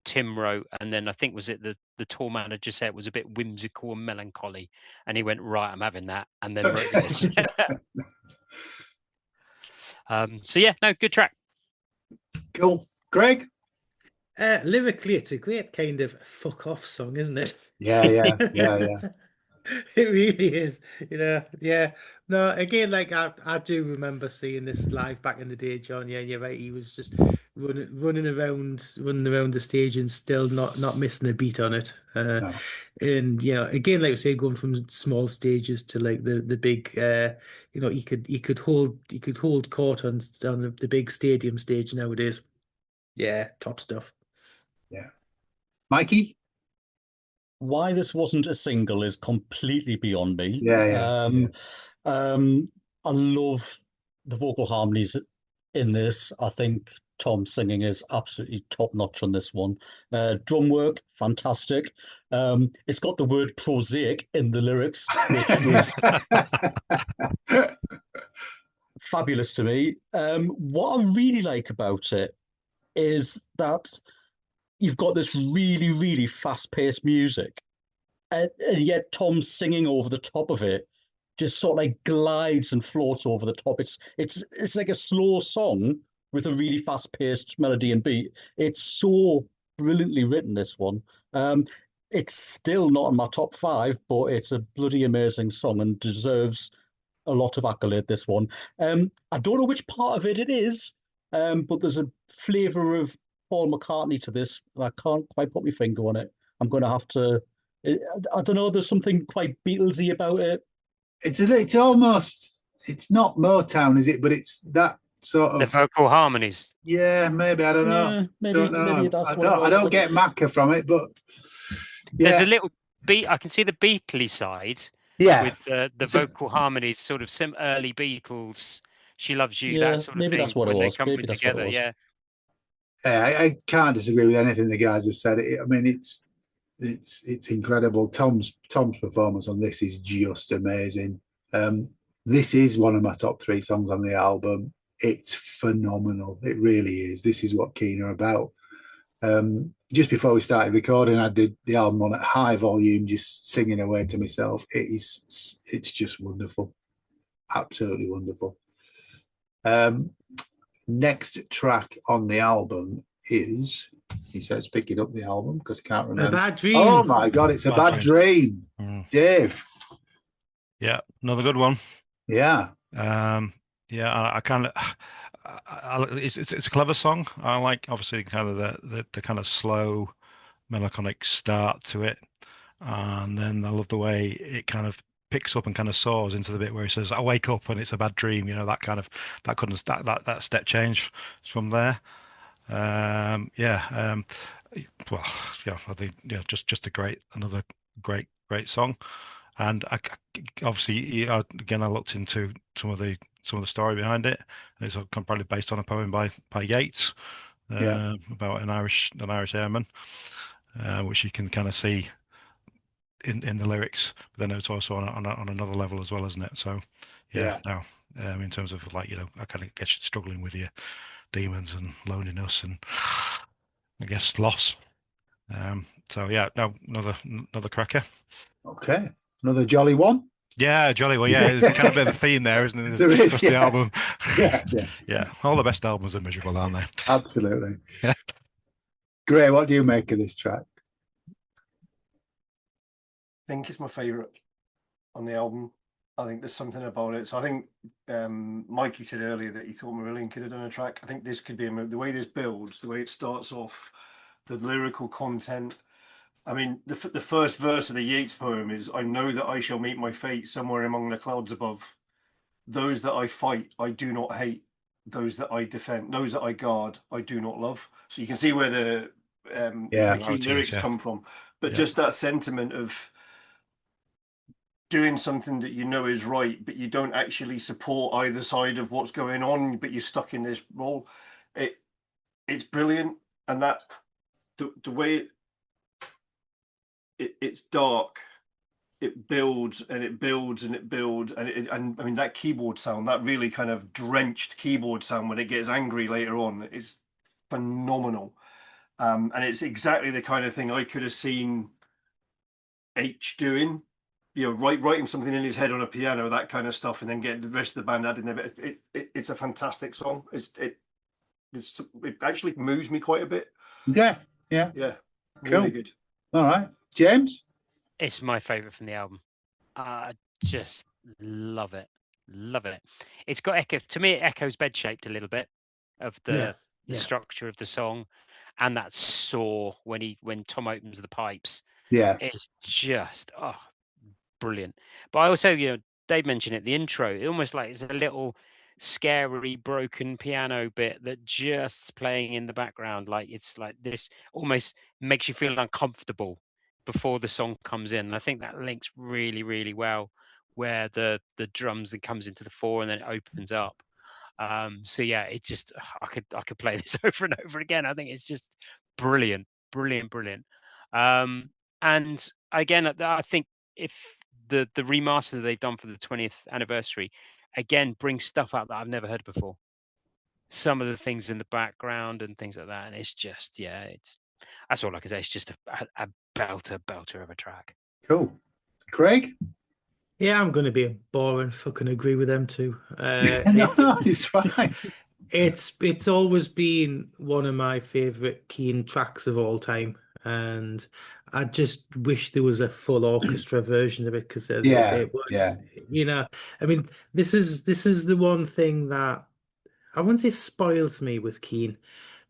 Tim wrote, and then I think was it the tour manager said it was a bit whimsical and melancholy, and he went, right, I'm having that, and then wrote this. Good track. Cool. Greg? Lyrically, it's a great kind of fuck off song, isn't it? Yeah. It really is. Yeah. No, again, like I do remember seeing this live back in the day, John. Yeah, you're right. He was just running around the stage and still not missing a beat on it. No. And again, like I say, going from small stages to like the big, he could hold court on the big stadium stage nowadays. Yeah, top stuff. Yeah. Mikey? Why this wasn't a single is completely beyond me. Yeah. I love the vocal harmonies in this. I think Tom's singing is absolutely top notch on this one. Drum work, fantastic. It's got the word prosaic in the lyrics, which was fabulous to me. What I really like about it is that you've got this really, really fast-paced music, and yet Tom's singing over the top of it, just sort of like glides and floats over the top. It's like a slow song with a really fast-paced melody and beat. It's so brilliantly written, this one. It's still not in my top 5, but it's a bloody amazing song and deserves a lot of accolade, this one. I don't know which part of it is, but there's a flavour of Paul McCartney to this, and I can't quite put my finger on it. I'm going to have to. I don't know. There's something quite Beatlesy about it. It's almost, it's not Motown, is it? But it's that sort of The vocal harmonies. Yeah, maybe, I don't know. Yeah, maybe that's what it was. I don't get Macca from it, but There's a little beat. I can see the Beatley side. Yeah, with the vocal harmonies, sort of some early Beatles. She Loves You, Yeah, that sort of maybe thing. that's what it when was. they come Maybe that's what it together, was. yeah. I can't disagree with anything the guys have said. I mean, it's incredible. Tom's performance on this is just amazing. This is one of my top 3 songs on the album. It's phenomenal. It really is. This is what Keane are about. Just before we started recording, I did the album on at high volume, just singing away to myself. It's just wonderful. Absolutely wonderful. Next track on the album is, he says, picking up the album because I can't remember. A Bad Dream. Oh my God, it's A Bad Dream. Dave. Yeah, another good one. Yeah. Yeah, I kind of. It's a clever song. I like obviously kind of the kind of slow, melancholic start to it, and then I love the way it kind of picks up and kind of soars into the bit where he says, "I wake up and it's a bad dream." That kind of that step change from there. Well, yeah, I think just another great song, and obviously again I looked into some of the story behind it, and it's probably based on a poem by Yeats about an Irish airman, which you can kind of see in the lyrics, but then it's also on another level as well, isn't it? So in terms of like I kind of guess struggling with your demons and loneliness and I guess loss. So yeah, no, another cracker. Okay, another jolly one. Yeah, jolly. Well, yeah, there's kind of a bit of a theme there, isn't it? There is, the album. Yeah. All the best albums are miserable, aren't they? Absolutely. Gray, what do you make of this track? I think it's my favourite on the album. I think there's something about it. So I think Mikey said earlier that he thought Marillion could have done a track. I think this could be the way this builds, the way it starts off, the lyrical content. I mean, the first verse of the Yeats poem is, "I know that I shall meet my fate somewhere among the clouds above. Those that I fight, I do not hate. Those that I defend, those that I guard, I do not love." So you can see where the key lyrics come from. But just that sentiment of doing something that you know is right, but you don't actually support either side of what's going on, but you're stuck in this role. It's brilliant, and that the way it's dark, it builds and it builds and it builds, and I mean that keyboard sound, that really kind of drenched keyboard sound when it gets angry later on, is phenomenal. And it's exactly the kind of thing I could have seen H doing. Writing something in his head on a piano, that kind of stuff, and then getting the rest of the band added in there. It's a fantastic song. It actually moves me quite a bit. Yeah, yeah, Yeah, Cool. really good. all right. James? It's my favorite from the album. I just love it. Love it. It's got echo to me. It echoes Bed Shaped a little bit of Yeah, the yeah. structure of the song, and that saw when Tom opens the pipes. Yeah, It's just brilliant. But I also, Dave mentioned it. The intro, it almost like it's a little scary broken piano bit that just playing in the background, like it's like this almost makes you feel uncomfortable before the song comes in. And I think that links really, really well where the drums then comes into the fore and then it opens up. So yeah, it just I could play this over and over again. I think it's just brilliant, brilliant, brilliant. And again, I think if the remaster that they've done for the 20th anniversary again brings stuff out that I've never heard before. Some of the things in the background and things like that, and it's just that's all I can say. It's just a belter of a track. cool. Craig? Yeah, I'm going to be a boring fucking agree with them too. No, it's fine. It's always been one of my favorite Keane tracks of all time, and I just wish there was a full orchestra version of it because Yeah, it was, yeah. I mean, this is the one thing that I wouldn't say spoils me with Keane.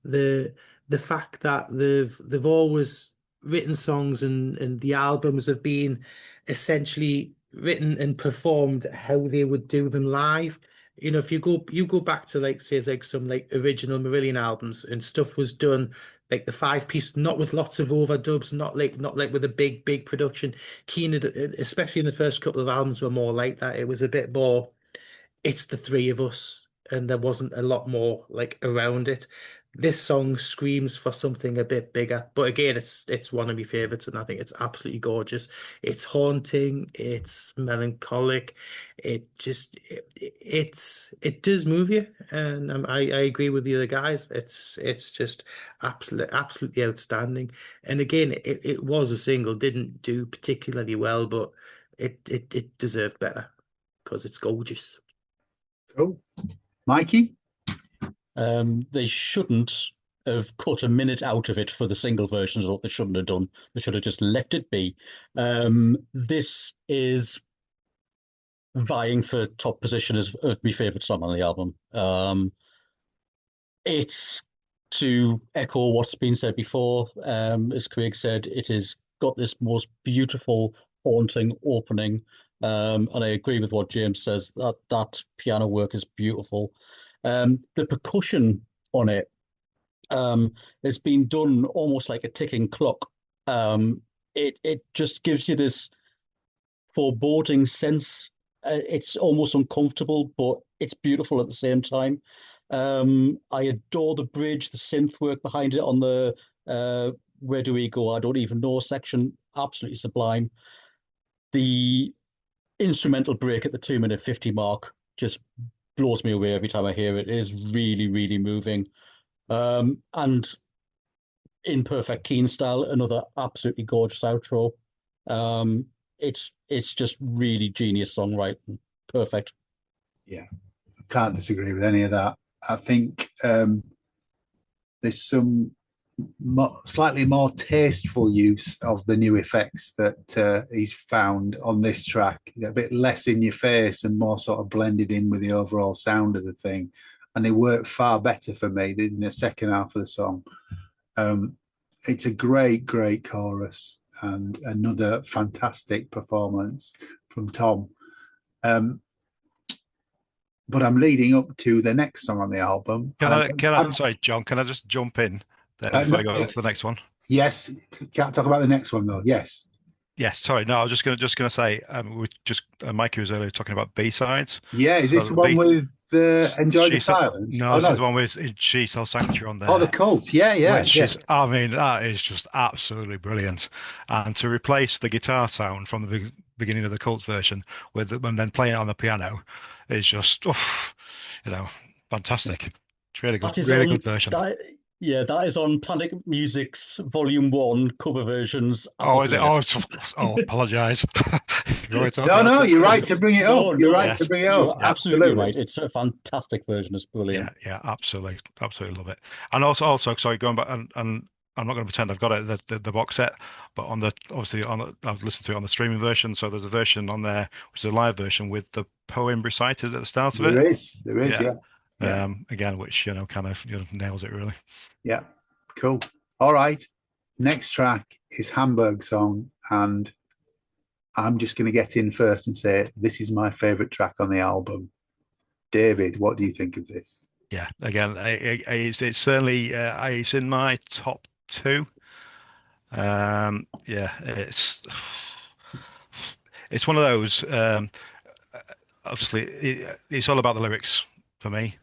The the fact that they've always written songs and the albums have been essentially written and performed how they would do them live. If you go back to like say like some like original Marillion albums and stuff was done like the 5-piece, not with lots of overdubs, not like with a big production. Keane, especially in the first couple of albums, were more like that. It was a bit more. It's the three of us, and there wasn't a lot more like around it. This song screams for something a bit bigger, but again, it's one of my favorites, and I think it's absolutely gorgeous. It's haunting, it's melancholic, it does move you, and I agree with the other guys. It's just absolutely outstanding. And again, it was a single, didn't do particularly well, but it deserved better because it's gorgeous. Cool. Mikey? They shouldn't have cut a minute out of it for the single versions of what they shouldn't have done. They should have just left it be. This is vying for top position as my favourite song on the album. It's to echo what's been said before. As Craig said, it has got this most beautiful, haunting opening. And I agree with what James says, that piano work is beautiful. The percussion on it has been done almost like a ticking clock. It just gives you this foreboding sense. It's almost uncomfortable, but it's beautiful at the same time. I adore the bridge, the synth work behind it on the Where Do We Go? I Don't Even Know section. Absolutely sublime. The instrumental break at the 2-minute 50 mark just blows me away every time I hear it. It is really, really moving. And in perfect Keane style, another absolutely gorgeous outro. It's just really genius songwriting. Perfect. Yeah, I can't disagree with any of that. I think there's some slightly more tasteful use of the new effects that he's found on this track. A bit less in your face and more sort of blended in with the overall sound of the thing. And they work far better for me in the second half of the song. It's a great chorus and another fantastic performance from Tom. But I'm leading up to the next song on the album. Sorry, John, can I just jump in there before I go on to the next one? Yes. Can't talk about the next one though. Yes. Yes, sorry. No, I was just gonna say, Mikey was earlier talking about B-sides. Yeah, is this the one with Enjoy the Silence? No, this is the one with She Sells Sanctuary on there. Oh, the Cult. Yeah. Which is, I mean, that is just absolutely brilliant. And to replace the guitar sound from the beginning of the Cult version and then playing it on the piano is just, fantastic. It's really good, good version. That is on Planet Music's Volume 1 cover versions. Oh, is it? Apologise. No, you're right to bring it up. You're right to bring it up. You're absolutely right. It's a fantastic version. It's brilliant. Yeah, absolutely love it. And also, sorry, going back and I'm not going to pretend I've got it the box set, but obviously I've listened to it on the streaming version. So there's a version on there which is a live version with the poem recited at the start of it. There is, Yeah. yeah. Again, which kind of nails it really. Yeah, cool. All right, next track is Hamburg Song, and I'm just going to get in first and say this is my favorite track on the album. David, what do you think of this? Yeah, again, it's certainly it's in my top two. Yeah, it's one of those. Obviously, it's all about the lyrics for me,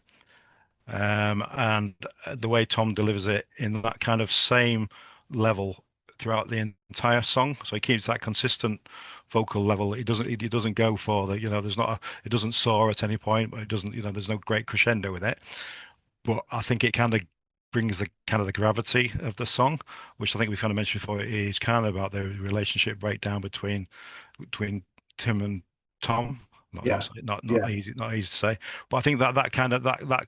and the way Tom delivers it in that kind of same level throughout the entire song. So he keeps that consistent vocal level. He doesn't go for the, it doesn't soar at any point, but it doesn't, there's no great crescendo with it. But I think it kind of brings the gravity of the song, which I think we've kind of mentioned before, is kind of about the relationship breakdown between Tim and Tom. Not easy to say, but I think that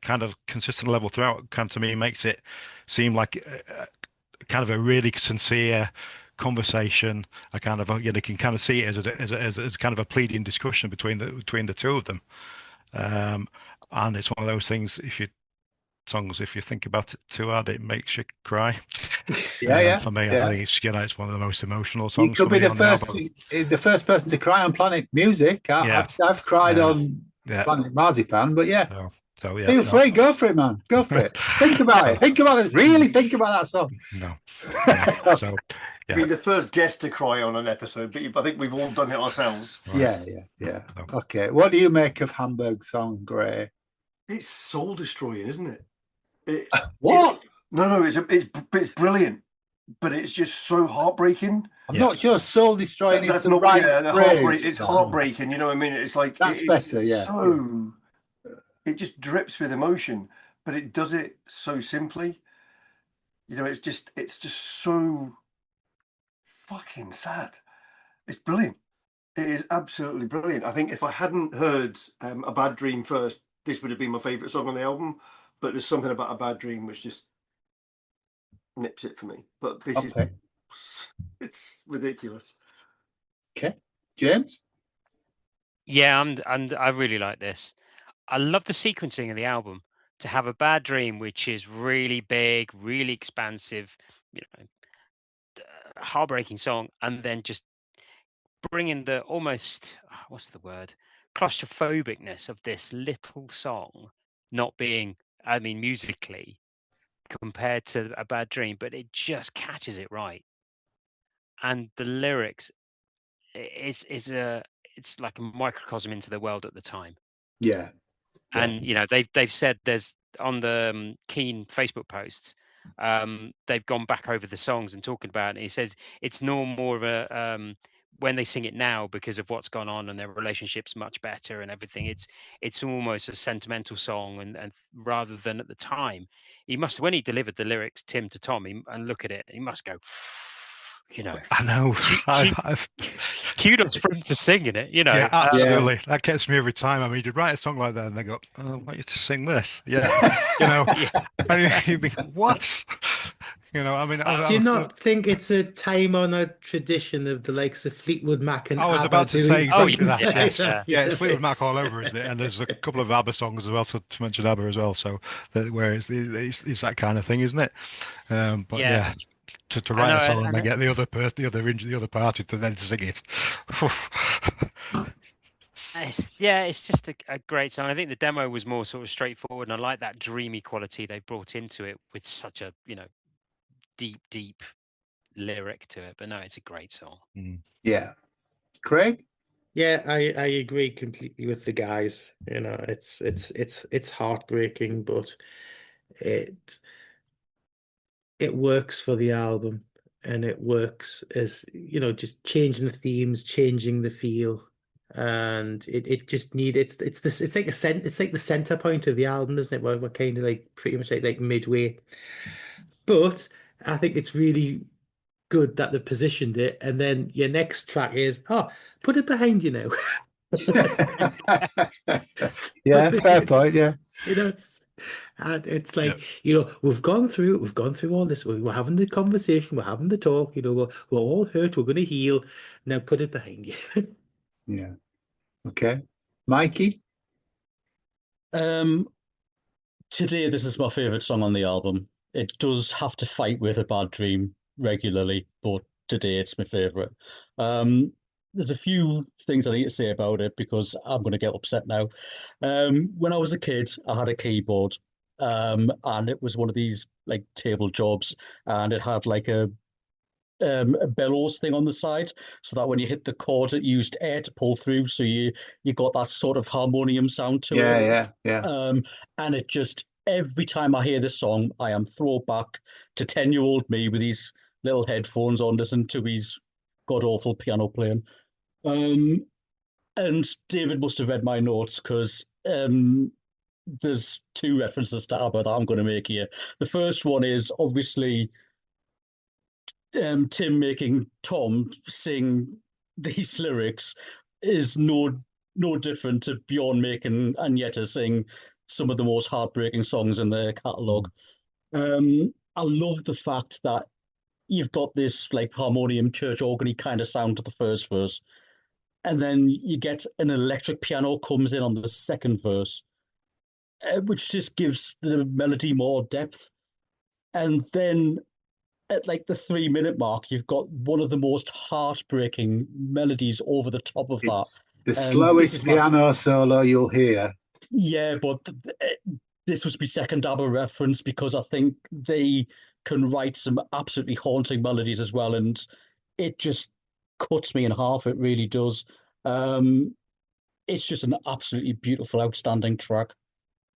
kind of consistent level throughout kind of, to me, makes it seem like kind of a really sincere conversation. I kind of can kind of see it as kind of a pleading discussion between the two of them, and it's one of those things. If you think about it too hard, it makes you cry. For me, I think it's one of the most emotional songs. You could be the first person to cry on Planet Music. I've cried on Planet Marzipan, but So feel free, go for it, man. Go for it. Think about it. Think about it. Really think about that song. No. So Be the first guest to cry on an episode, but I think we've all done it ourselves. Right. Yeah. Okay. What do you make of Hamburg Song, Gray? It's soul destroying, isn't it? What? No, it's brilliant, but it's just so heartbreaking. I'm not sure soul destroying is the right phrase. It's heartbreaking. You know what I mean? It's like that's better. Yeah. So it just drips with emotion, but it does it so simply. It's just so fucking sad. It's brilliant. It is absolutely brilliant. I think if I hadn't heard A Bad Dream first, this would have been my favorite song on the album. But there's something about A Bad Dream which just nips it for me. But this is it's ridiculous. Okay, James. Yeah, I really like this. I love the sequencing of the album. To have A Bad Dream, which is really big, really expansive, heartbreaking song, and then just bringing the almost, what's the word, claustrophobicness of this little song not being, I mean, musically compared to A Bad Dream, but it just catches it right. And the lyrics it's like a microcosm into the world at the time. Yeah. And they've said, there's on the Keane Facebook posts, they've gone back over the songs and talking about it. And he says it's more of a when they sing it now, because of what's gone on and their relationship's much better and everything, it's almost a sentimental song, and rather than at the time, he must, when he delivered the lyrics, Tim to Tom, and look at it, he must go, I know. Kudos for him to singing it, Yeah, absolutely. That gets me every time. I mean, you write a song like that and they go, "Oh, I want you to sing this." Yeah. And you think, what? I mean, do you not think it's a time-honored tradition of the likes of Fleetwood Mac and I was ABBA about to say exactly that. yes. Yeah, it's Fleetwood Mac all over, isn't it? And there's a couple of ABBA songs as well, to mention ABBA as well. So where it's that kind of thing, isn't it? But yeah. To write a song and then get the other party to then sing it. It's just a great song. I think the demo was more sort of straightforward, and I like that dreamy quality they brought into it with such a deep lyric to it. But no, it's a great song. Yeah. Craig? Yeah, I agree completely with the guys. It's heartbreaking, but it works for the album, and it works as just changing the themes, changing the feel, and it just needs it's like the center point of the album, isn't it? We're kind of like pretty much like midway, but I think it's really good that they've positioned it, and then your next track is put it behind you now. Yeah, fair point. Yeah, And it's like, you know, we've gone through all this. We're having the conversation, we're having the talk, you know, we're all hurt, we're going to heal. Now put it behind you. Yeah. Okay. Mikey? Today, this is my favorite song on the album. It does have to fight with A Bad Dream regularly, but today it's my favorite. There's a few things I need to say about it because I'm going to get upset now. When I was a kid, I had a keyboard, and it was one of these like table jobs, and it had like a bellows thing on the side, so that when you hit the chords, it used air to pull through, so you got that sort of harmonium sound to it. Yeah. And it just every time I hear this song, I am thrown back to 10-year-old me with these little headphones on, listening to his god awful piano playing. And David must have read my notes because there's two references to ABBA that I'm going to make here. The first one is obviously Tim making Tom sing these lyrics is no different to Bjorn making Agneta sing some of the most heartbreaking songs in their catalogue. I love the fact that you've got this like harmonium church organ-y kind of sound to the first verse, and then you get an electric piano comes in on the second verse, which just gives the melody more depth. And then at like the 3-minute mark, you've got one of the most heartbreaking melodies over the top of that. It's the slowest piano solo you'll hear. Yeah, but this was my second ABBA reference because I think they can write some absolutely haunting melodies as well, and it just cuts me in half. It really does. It's just an absolutely beautiful, outstanding track.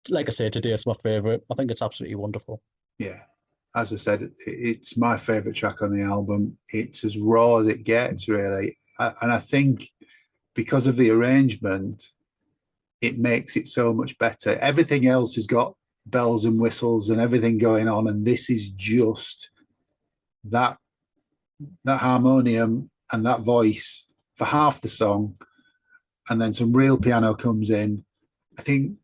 Like I say, today it's my favorite. I think it's absolutely wonderful. Yeah. As I said, it's my favorite track on the album. It's as raw as it gets, really. And I think because of the arrangement, it makes it so much better. Everything else has got bells and whistles and everything going on, and this is just that harmonium and that voice for half the song, and then some real piano comes in. I think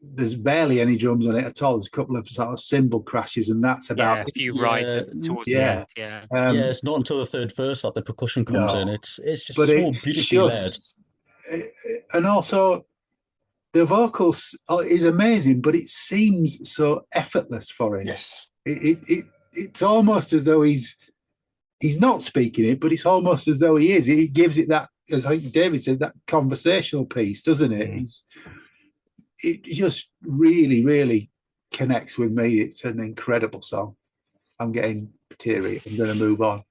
there's barely any drums on it at all. There's a couple of sort of cymbal crashes, and that's about a few rides towards the end. Yeah, it's not until the third verse that the percussion comes in. It's just so beautifully led. And also the vocals is amazing, but it seems so effortless for him. Yes, it's almost as though he's not speaking it, but it's almost as though he is. It gives it that, as like David said, that conversational piece, doesn't it? It just really, really connects with me. It's an incredible song. I'm getting teary. I'm going to move on.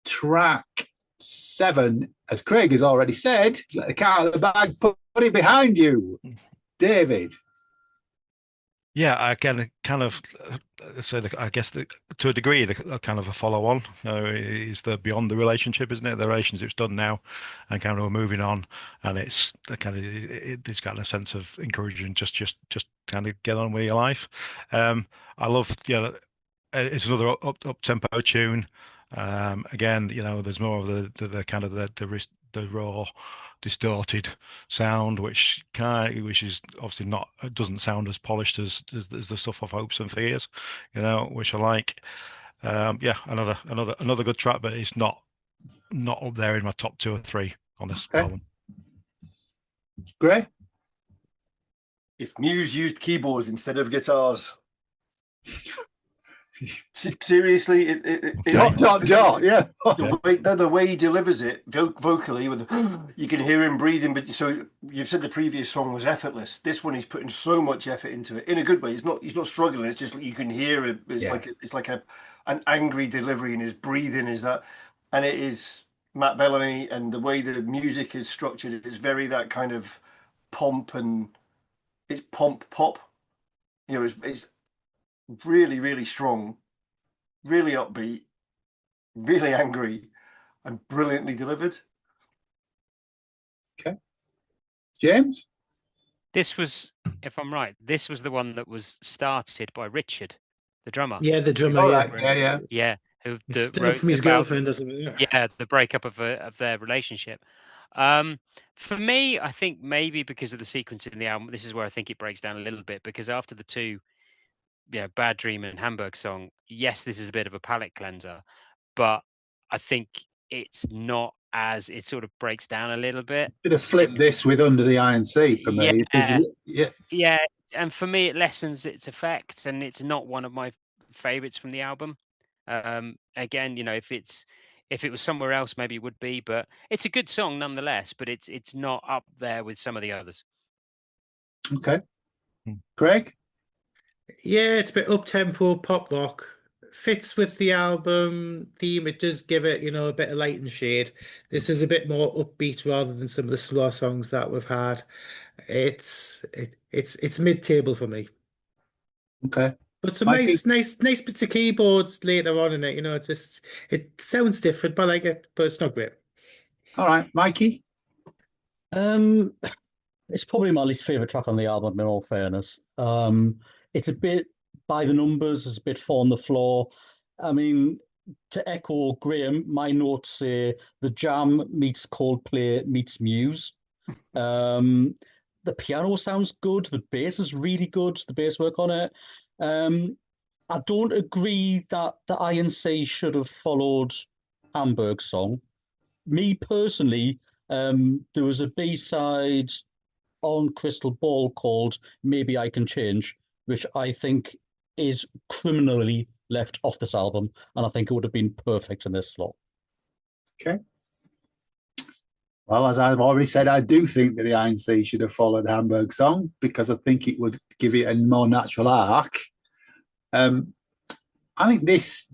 Track 7, as Craig has already said, let the cat out of the bag, put it behind you. David. Yeah, again, kind of. So I guess to a degree, the kind of a follow-on is the beyond the relationship, isn't it? The relationship's done now, and kind of we're moving on, and it's kind of it's got a sense of encouragement, just kind of get on with your life. I love, it's another up tempo tune. Again, there's more of the kind of the raw, distorted sound, which is obviously not, it doesn't sound as polished as the stuff of Hopes and Fears, which I like. Another good track, but it's not up there in my top 2 or 3 on this album. Gray? If Muse used keyboards instead of guitars. Seriously, yeah. The way he delivers it vocally, you can hear him breathing. But so you've said the previous song was effortless. This one, he's putting so much effort into it in a good way. He's not struggling. It's just you can hear it. It's like an angry delivery, and his breathing is that, and it is Matt Bellamy, and the way the music is structured, it is very that kind of pomp, and it's pomp pop. It's really, really strong, really upbeat, really angry, and brilliantly delivered. Okay. James? This was, if I'm right, this was the one that was started by Richard, the drummer. Yeah, the drummer. Yeah. Who wrote from his girlfriend or something. Yeah, the breakup of their relationship. For me, I think maybe because of the sequence in the album, this is where I think it breaks down a little bit, because after the two, Bad Dream and Hamburg Song, yes, this is a bit of a palate cleanser, but I think it's not as, it sort of breaks down a little bit. Should have flipped this with Under the Iron Sea for me. Yeah. Yeah, and for me, it lessens its effect, and it's not one of my favorites from the album. Again, if it was somewhere else, maybe it would be, but it's a good song nonetheless. But it's not up there with some of the others. Okay, Craig. Yeah, it's a bit up-tempo pop rock. Fits with the album theme. It does give it, a bit of light and shade. This is a bit more upbeat rather than some of the slower songs that we've had. It's mid-table for me. Okay. But some Mikey? nice bits of keyboards later on in it. It sounds different, but I like it. But it's not great. All right, Mikey. It's probably my least favorite track on the album, in all fairness. It's a bit by the numbers, it's a bit four on the floor. I mean, to echo Graham, my notes say the Jam meets Coldplay meets Muse. The piano sounds good, the bass is really good, the bass work on it. I don't agree that the Iron Sea should have followed Hamburg Song. Me personally, there was a B-side on Crystal Ball called Maybe I Can Change, which I think is criminally left off this album, and I think it would have been perfect in this slot. Okay. Well, as I've already said, I do think that the Iron Sea should have followed Hamburg Song because I think it would give it a more natural arc. I think this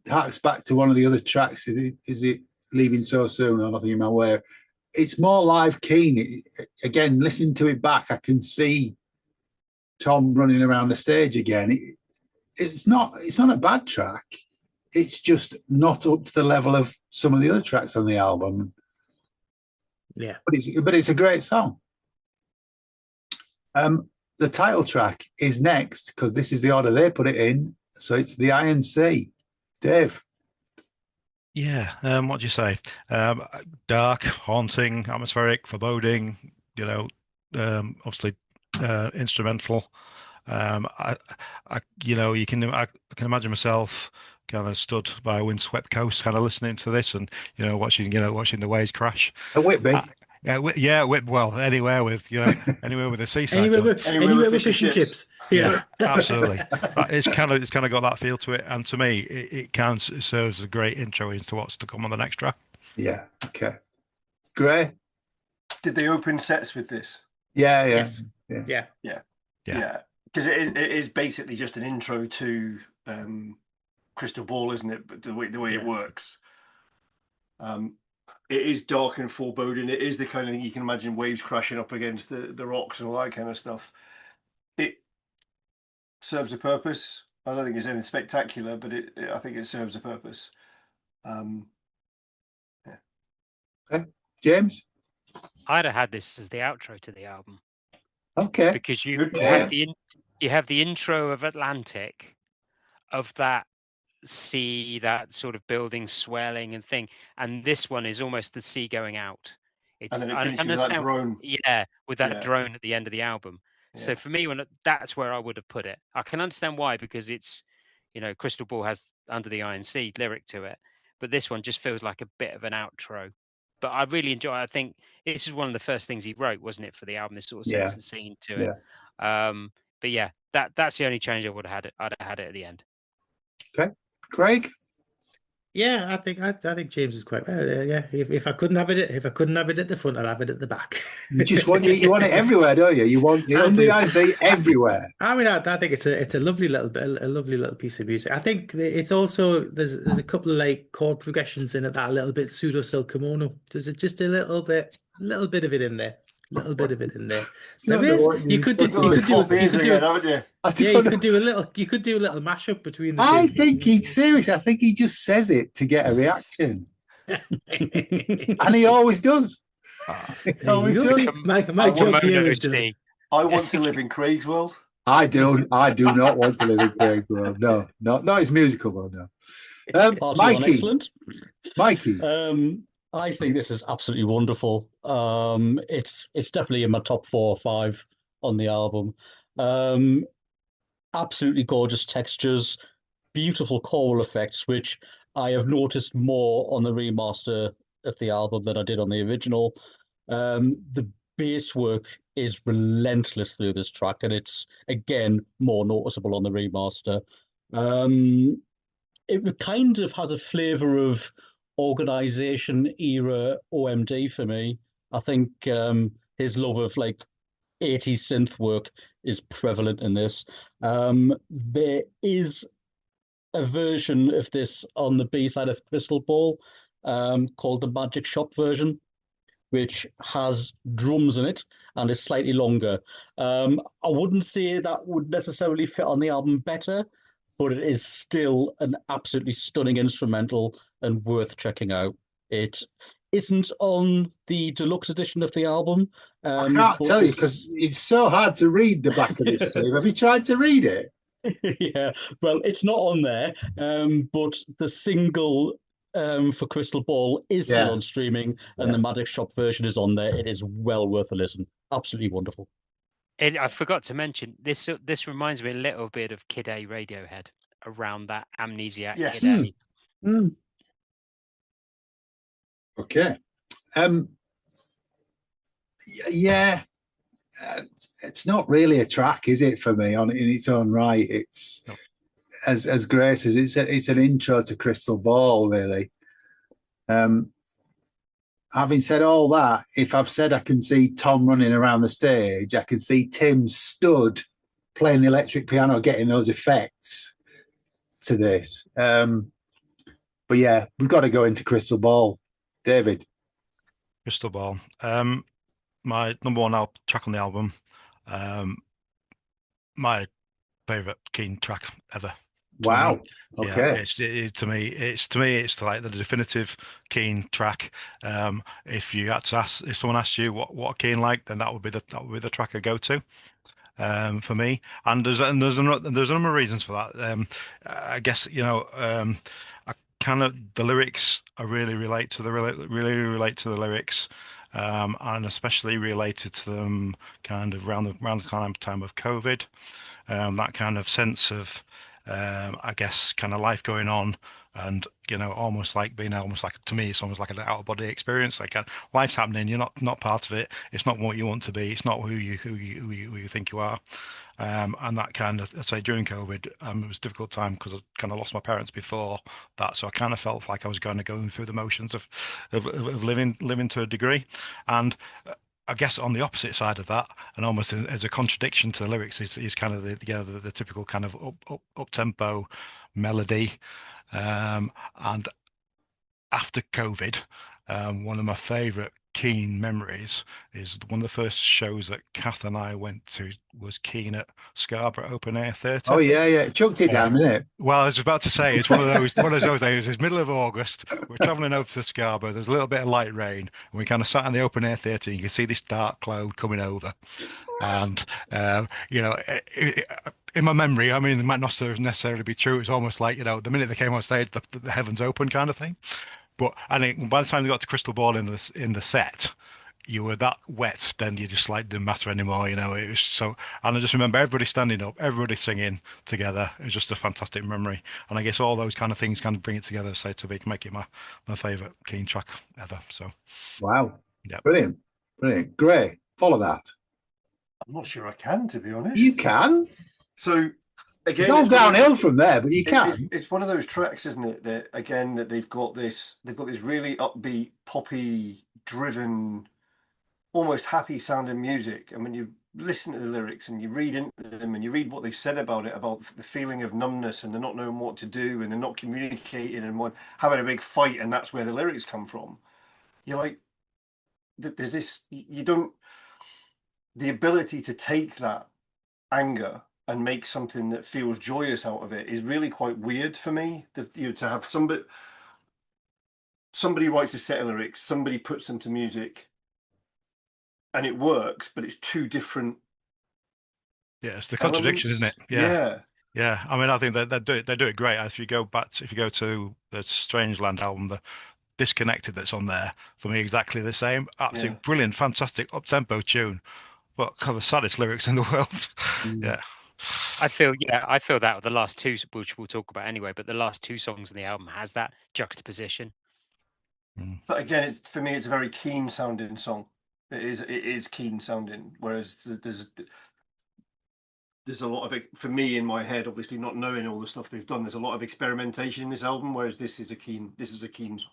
harks back to one of the other tracks. Is it Leaving So Soon or Nothing in My Way? It's more live Keane. Again, listening to it back, I can see Tom running around the stage again. It's not a bad track. It's just not up to the level of some of the other tracks on the album. Yeah, but it's a great song. The title track is next because this is the order they put it in. So it's The Iron Sea. Dave. Yeah, what do you say? Dark, haunting, atmospheric, foreboding. Obviously instrumental. I can imagine myself kind of stood by a windswept coast, kind of listening to this, and watching the waves crash. At Whitby. Well, anywhere with a seaside. Anywhere with fish and chips. Yeah, absolutely. It's kind of got that feel to it, and to me, it serves as a great intro into what's to come on the next track. Yeah. Okay. Gray. Did they open sets with this? Yeah. Yes. Yeah. Because it is basically just an intro to Crystal Ball, isn't it? But the way it works. It is dark and foreboding. It is the kind of thing you can imagine, waves crashing up against the rocks and all that kind of stuff. It serves a purpose. I don't think it's anything spectacular, but I think it serves a purpose. Yeah. Okay. James? I'd have had this as the outro to the album. Okay. Because you have the intro of Atlantic, of that sea, that sort of building swelling and thing, and this one is almost the sea going out. And then it finishes with that drone. Yeah, with that drone at the end of the album. Yeah. So for me, that's where I would have put it. I can understand why, because it's, Crystal Ball has Under the Iron Sea lyric to it, but this one just feels like a bit of an outro. But I really enjoy it. I think this is one of the first things he wrote, wasn't it, for the album? This sort of sets the scene to it. But yeah, that's the only change I would have had it. I'd have had it at the end. Okay. Craig? Yeah, I think James is quite well. Yeah, if I couldn't have it at the front, I'd have it at the back. You just want it everywhere, don't you? You want the Iron Sea everywhere. I mean, I think it's a lovely little bit, a lovely little piece of music. I think it's also there's a couple of like chord progressions in it that are a little bit pseudo Silkamono. There's just a little bit of it in there. Little bit of it in there. There is. You could do a little mashup between the two. I think he's serious. I think he just says it to get a reaction, and he always does. He always does. My job here is to. I want to live in Craig's world. I do not want to live in Craig's world. No, not his musical world. No. Mikey. Excellent. Mikey. I think this is absolutely wonderful. It's definitely in my top 4 or 5 on the album. Um, Absolutely gorgeous textures, beautiful choral effects, which I have noticed more on the remaster of the album than I did on the original. The bass work is relentless through this track, and it's again more noticeable on the remaster. Um, it kind of has a flavor of organization era OMD for me. I think his love of like 80s synth work is prevalent in this. There is a version of this on the B side of Crystal Ball called the Magic Shop version, which has drums in it and is slightly longer. I wouldn't say that would necessarily fit on the album better, but it is still an absolutely stunning instrumental and worth checking out. It isn't on the deluxe edition of the album. I can't but tell you because it's so hard to read the back of this sleeve. Have you tried to read it? yeah, well, it's not on there, but the single for Crystal Ball is still Yeah. on streaming, and Yeah. the Magic Shop version is on there. It is well worth a listen. Absolutely wonderful. I forgot to mention this. This reminds me a little bit of Kid A Radiohead around that amnesiac Yes. Kid A. Okay. Yeah. It's not really a track, is it, for me? In its own right, it's No. as Grace says, it's an intro to Crystal Ball, really. Having said all that, if I've said I can see Tom running around the stage, I can see Tim stood playing the electric piano, getting those effects to this. But yeah, we've got to go into Crystal Ball. David. Crystal Ball. My number one track on the album. My favorite Keane track ever. Wow. Okay. Yeah, to me, it's like the definitive Keane track. If you had to ask, if someone asked you what Keane liked, then that would be the track I go to. For me, and there's a number of reasons for that. I guess I kind of the lyrics I really relate to really relate to the lyrics, and especially related to them kind of around the kind of time of COVID. That kind of sense of I guess kind of life going on, and almost like to me it's almost like an out of body experience. Like life's happening, you're not part of it. It's not what you want to be. It's not who you think you are. And that kind of, I'd say during COVID, it was a difficult time because I kind of lost my parents before that, so I kind of felt like I was going through the motions of living to a degree. And I guess on the opposite side of that, and almost as a contradiction to the lyrics, is kind of the typical kind of up tempo melody. And after COVID, one of my favourite Keane memories is one of the first shows that Kath and I went to was Keane at Scarborough Open Air Theatre. Oh yeah, chucked it down, didn't it? Well, I was about to say it's one of those days. It's middle of August. We're travelling over to Scarborough. There's a little bit of light rain, and we kind of sat in the open air theatre. And you can see this dark cloud coming over, and in my memory, I mean, it might not necessarily be true. It's almost like the minute they came on stage, the heavens open kind of thing. But I think by the time they got to Crystal Ball in the set, you were that wet, then you just like didn't matter anymore. It was so, and I just remember everybody standing up, everybody singing together. It was just a fantastic memory, and I guess all those kind of things kind of bring it together, so to make it my favorite Keane track ever. So, wow, yeah, brilliant, great. Follow that. I'm not sure I can, to be honest. You can. So again, it's all downhill from there, but you can. It's one of those tracks, isn't it? That they've got this really upbeat, poppy driven, almost happy sounding music. And when you listen to the lyrics and you read into them and you read what they've said about it, about the feeling of numbness and they're not knowing what to do and they're not communicating and having a big fight, and that's where the lyrics come from. You're like, there's this, the ability to take that anger and make something that feels joyous out of it is really quite weird for me. That to have somebody writes a set of lyrics, somebody puts them to music, and it works, but it's two different. Yeah, it's the contradiction, elements. Isn't it? Yeah. I mean, I think they do it great. If you go to the Strangeland album, Disconnected that's on there for me exactly the same. Absolutely Yeah. brilliant, fantastic up-tempo tune, but kind of the saddest lyrics in the world. Yeah. I feel that with the last two, which we'll talk about anyway, but the last two songs on the album has that juxtaposition. But again, it's for me, it's a very Keane sounding song. It is Keane sounding, whereas there's a lot of it for me in my head, obviously not knowing all the stuff they've done. There's a lot of experimentation in this album, whereas this is a Keane song.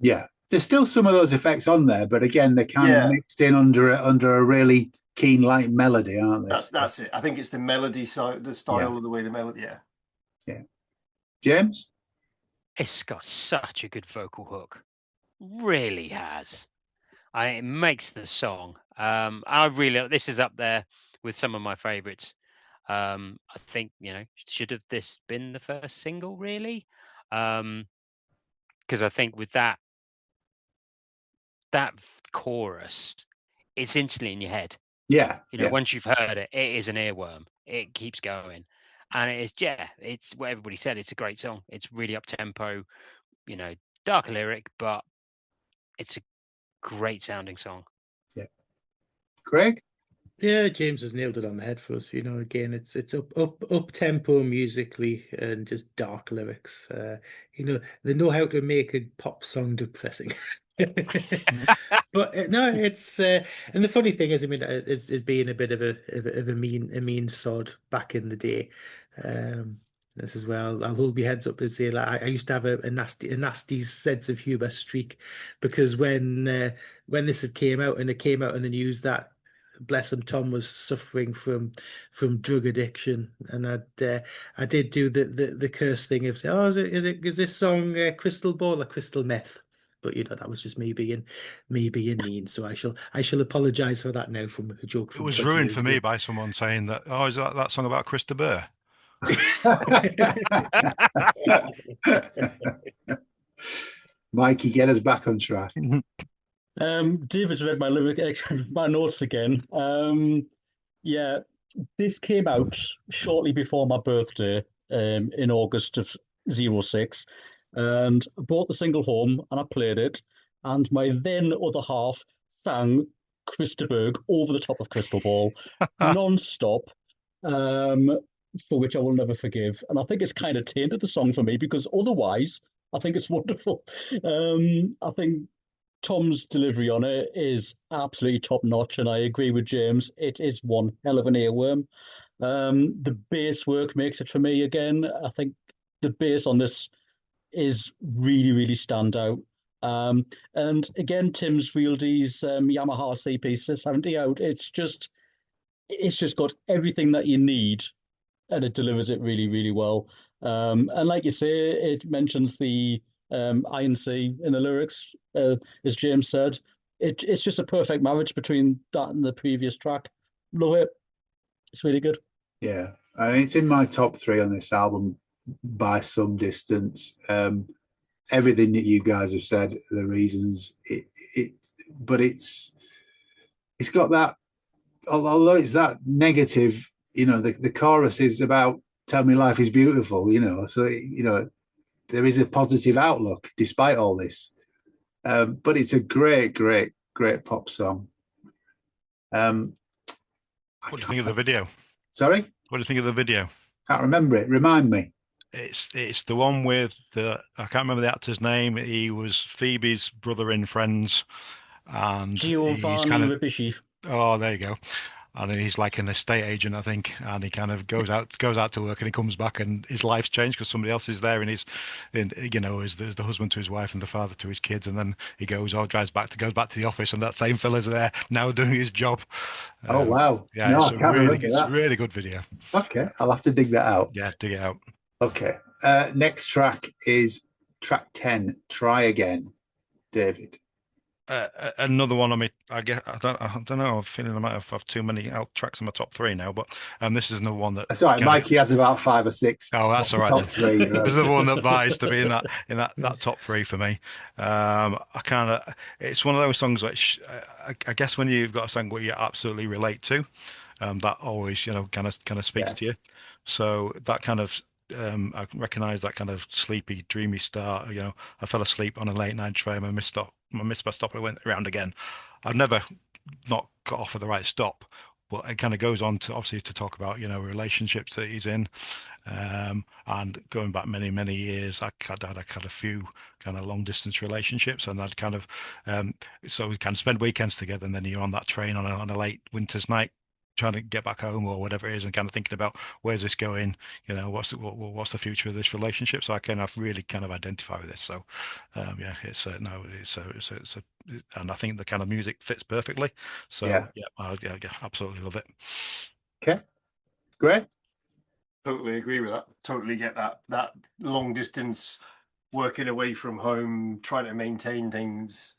Yeah, there's still some of those effects on there, but again, they're kind of mixed in under a really Keane-like melody, aren't they? That's it. I think it's the melody side, the style of the way the melody. Yeah. Yeah. James? It's got such a good vocal hook. Really has. It makes the song. This is up there with some of my favorites. I think, should have this been the first single, really? Because I think with that chorus, it's instantly in your head. Yeah. Once you've heard it, it is an earworm. It keeps going. And it's what everybody said. It's a great song. It's really up tempo, dark lyric, but it's a great sounding song. Yeah. Craig? Yeah, James has nailed it on the head for us. Again, it's up tempo musically and just dark lyrics. They know how to make a pop song depressing. But no, it's and the funny thing is, I mean, it's being a bit of a mean sod back in the day. This as well. I'll hold my heads up and say, like, I used to have a nasty sense of humor streak, because when this had came out and it came out in the news that, bless him, Tom was suffering from drug addiction, and I did do the curse thing of saying, "Oh, is this song Crystal Ball or Crystal Meth?" But that was just me being mean. So I shall apologise for that now, from a joke It from was 20 ruined years for me ago. by someone saying that, oh, is that song about Chris de Burgh? Mikey, get us back on track. David's read my notes again. Yeah, this came out shortly before my birthday, in August of 06, and I brought the single home and I played it, and my then other half sang Chris de Burgh over the top of Crystal Ball, non-stop, for which I will never forgive. And I think it's kind of tainted the song for me, because otherwise I think it's wonderful. I think Tom's delivery on it is absolutely top notch, and I agree with James. It is one hell of an earworm. The bass work makes it for me again. I think the bass on this is really, really standout. And again, Tim Swieldy's Yamaha CP70 out. It's just got everything that you need, and it delivers it really, really well. And like you say, it mentions the Iron Sea in the lyrics, as James said. It's just a perfect marriage between that and the previous track. Love it. It's really good. Yeah, I mean, it's in my top 3 on this album by some distance. Everything that you guys have said, the reasons, but it's got that, although it's that negative, the chorus is about tell me life is beautiful, so there is a positive outlook despite all this. But it's a great pop song. What do you think of the video? Sorry? What do you think of the video? Can't remember it. Remind me. It's the one with I can't remember the actor's name. He was Phoebe's brother in Friends, and he's kind of Ribisi. Oh, there you go. And he's like an estate agent, I think, and he kind of goes out to work, and he comes back, and his life's changed because somebody else is there, and is the husband to his wife and the father to his kids, and then he goes back to the office, and that same fella's there now doing his job. Oh wow! Yeah, no, it's a really good video. Okay, I'll have to dig that out. Yeah, dig it out. Okay. Next track is track 10. Try Again, David. Another one. I mean, I don't know. I'm feeling I might have too many tracks in my top 3 now, but this is another one that. That's all right. Mikey has about 5 or 6. Oh, that's all right. Top 3. Right. There's another one that vies to be in that top 3 for me. It's one of those songs which I guess when you've got a song where you absolutely relate to, that always kind of speaks to you. So that kind of I recognize that kind of sleepy, dreamy start. You know, I fell asleep on a late night train. I missed my stop. I went around again. I've never not got off at the right stop, but it kind of goes on to obviously to talk about, you know, relationships that he's in. And going back many years, I'd had a few kind of long distance relationships, and I'd kind of so we kind of spend weekends together, and then you're on that train on a late winter's night trying to get back home or whatever it is, and kind of thinking about where's this going, you know, what's the future of this relationship. So I kind of really kind of identify with this. So yeah, it's no, it's a and I think the kind of music fits perfectly. So Yeah. yeah, absolutely love it. Okay, great. Totally agree with that. Totally get that long distance, working away from home, trying to maintain things.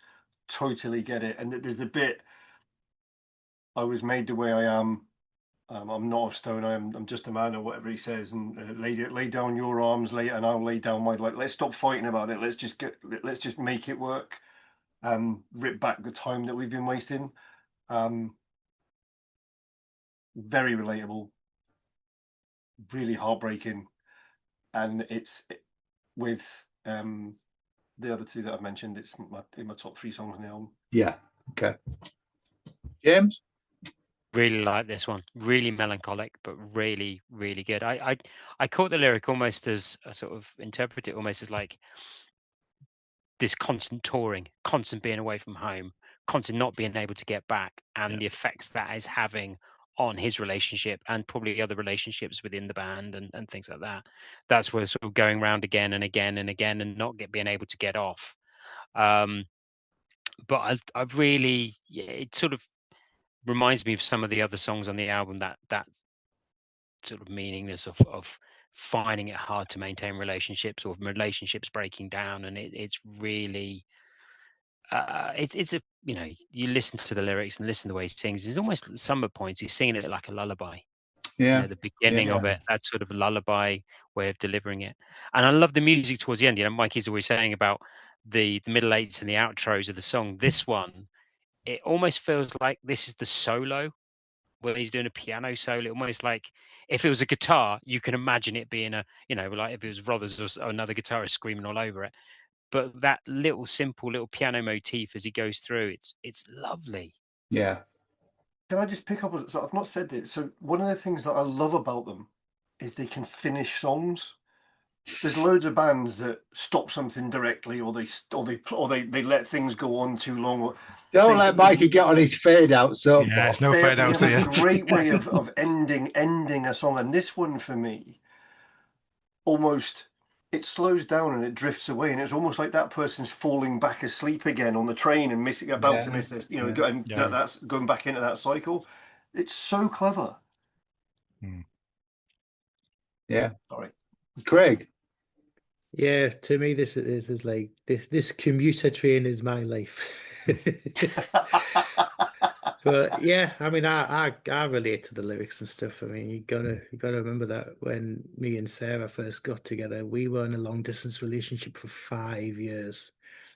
Totally get it. And there's the bit, I was made the way I am. I'm not of stone. I'm just a man, or whatever he says. And lay down your arms, and I'll lay down mine. Like, let's stop fighting about it. Let's just make it work. Rip back the time that we've been wasting. Very relatable. Really heartbreaking, and with the other two that I've mentioned. It's in my top 3 songs on the album. Yeah. Okay. James? Really like this one. Really melancholic, but really, really good. I caught the lyric almost as I sort of interpret it almost as like this constant touring, constant being away from home, constant not being able to get back, and the effects that is having on his relationship and probably other relationships within the band and things like that. That's where sort of going round again and again and again and not being able to get off. But I've really, it sort of reminds me of some of the other songs on the album, that sort of meaningless of finding it hard to maintain relationships or relationships breaking down, and it's really it's a, you know, you listen to the lyrics and listen to the way he sings. It's almost some of the points he's singing it like a lullaby. Yeah. You know, the beginning of Yeah. it, that sort of lullaby way of delivering it. And I love the music towards the end. You know, Mikey's always saying about the middle eights and the outros of the song. This one, it almost feels like this is the solo where he's doing a piano solo, almost like if it was a guitar, you can imagine it being a, you know, like if it was Brothers or another guitarist screaming all over it. But that little simple little piano motif as he goes through, it's lovely. Yeah. Can I just pick up? So I've not said this. So one of the things that I love about them is they can finish songs. There's loads of bands that stop something directly, or they let things go on too long. Or Don't let Mikey get on his fade out. So Yeah, it's no they fade out have a here. great way of ending a song. And this one for me, almost, it slows down and it drifts away, and it's almost like that person's falling back asleep again on the train and about to miss this, you know, and that's going back into that cycle. It's so clever. Yeah. Sorry, Craig? Yeah, to me, this is like this commuter train is my life. But yeah, I mean, I relate to the lyrics and stuff. I mean, you gotta remember that when me and Sarah first got together, we were in a long distance relationship for 5 years.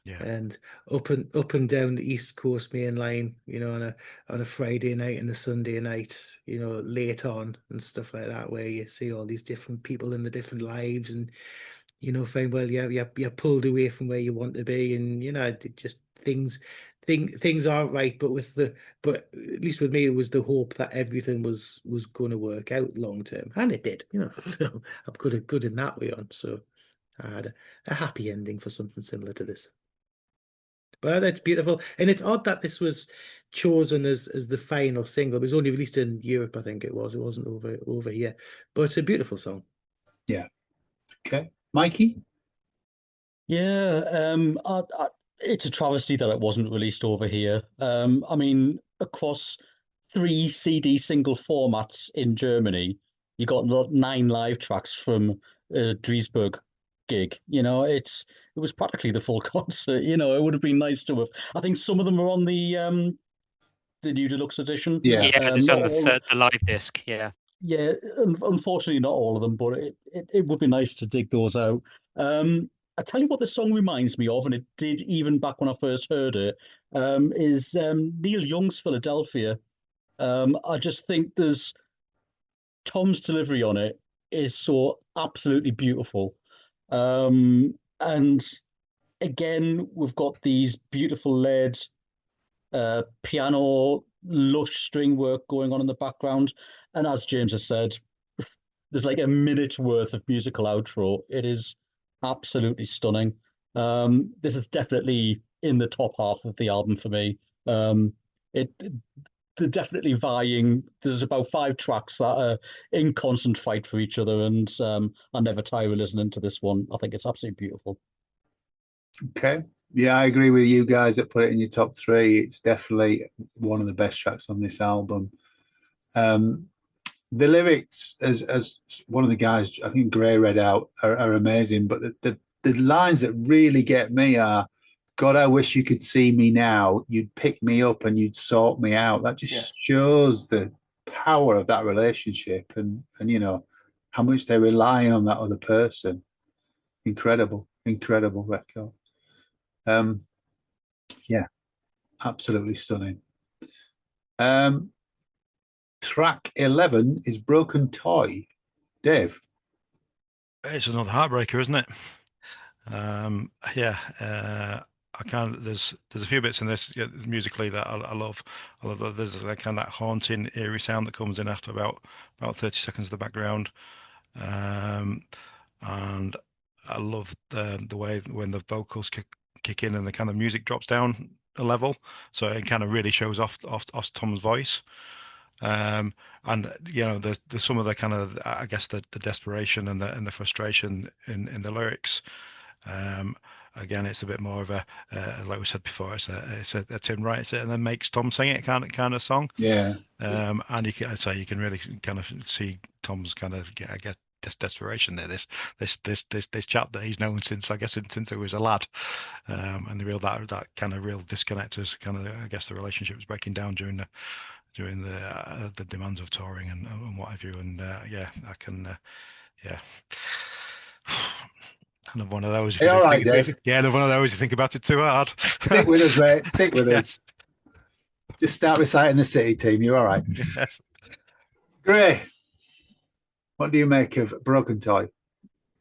Yeah. And up and down the East Coast main line, you know, on a Friday night and a Sunday night, you know, late on and stuff like that, where you see all these different people in the different lives, and you know, find, well, you're pulled away from where you want to be, and you know, it just things aren't right. But at least with me, it was the hope that everything was going to work out long term, and it did. You know, so I'm good in that way on. So I had a happy ending for something similar to this. But that's beautiful, and it's odd that this was chosen as the final single. It was only released in Europe, I think it was. It wasn't over here, but it's a beautiful song. Yeah. Okay, Mikey? Yeah, it's a travesty that it wasn't released over here. I mean, across 3 CD single formats in Germany, you got 9 live tracks from Duisburg gig. You know, it was practically the full concert. You know, it would have been nice to have. I think some of them are on the new deluxe edition. Yeah. Yeah, it's on not all- the live disc. Yeah. Yeah, unfortunately, not all of them, but it would be nice to dig those out. I tell you what, the song reminds me of, and it did even back when I first heard it, is Neil Young's Philadelphia. I just think there's Tom's delivery on it is so absolutely beautiful. And again, we've got these beautiful layered piano, lush string work going on in the background. And as James has said, there's like a minute worth of musical outro. It is absolutely stunning. This is definitely in the top half of the album for me. It they're definitely vying. There's about 5 tracks that are in constant fight for each other, and I never tire of listening to this one. I think it's absolutely beautiful. Okay. Yeah, I agree with you guys that put it in your top 3. It's definitely one of the best tracks on this album. The lyrics, as one of the guys, I think Gray read out, are amazing. But the lines that really get me are, God, I wish you could see me now. You'd pick me up and you'd sort me out. That just shows the power of that relationship and how much they're relying on that other person. Incredible record. Yeah, absolutely stunning. Track 11 is Broken Toy. Dave? It's another heartbreaker, isn't it? I can't. There's a few bits in this musically that I love. I love that there's like kind of that haunting, eerie sound that comes in after about 30 seconds of the background, and I love the way when the vocals kick in and the kind of music drops down a level, so it kind of really shows off Tom's voice. And there's some of the kind of, I guess, the desperation and the frustration in the lyrics. Again, it's a bit more of a like we said before, it's a Tim writes it and then makes Tom sing it kind of song. Yeah. And you can really kind of see Tom's kind of, I guess, desperation there. This chap that he's known since he was a lad, and the real that kind of real disconnect is kind of, I guess, the relationship was breaking down during the demands of touring and what have you. And I can kind of one of those. All right, Dave. Another one of those. You think about it too hard. Stick with us, mate. Stick with us. Just start reciting the City team. You're all right. Yes. Gray, what do you make of Broken Toy?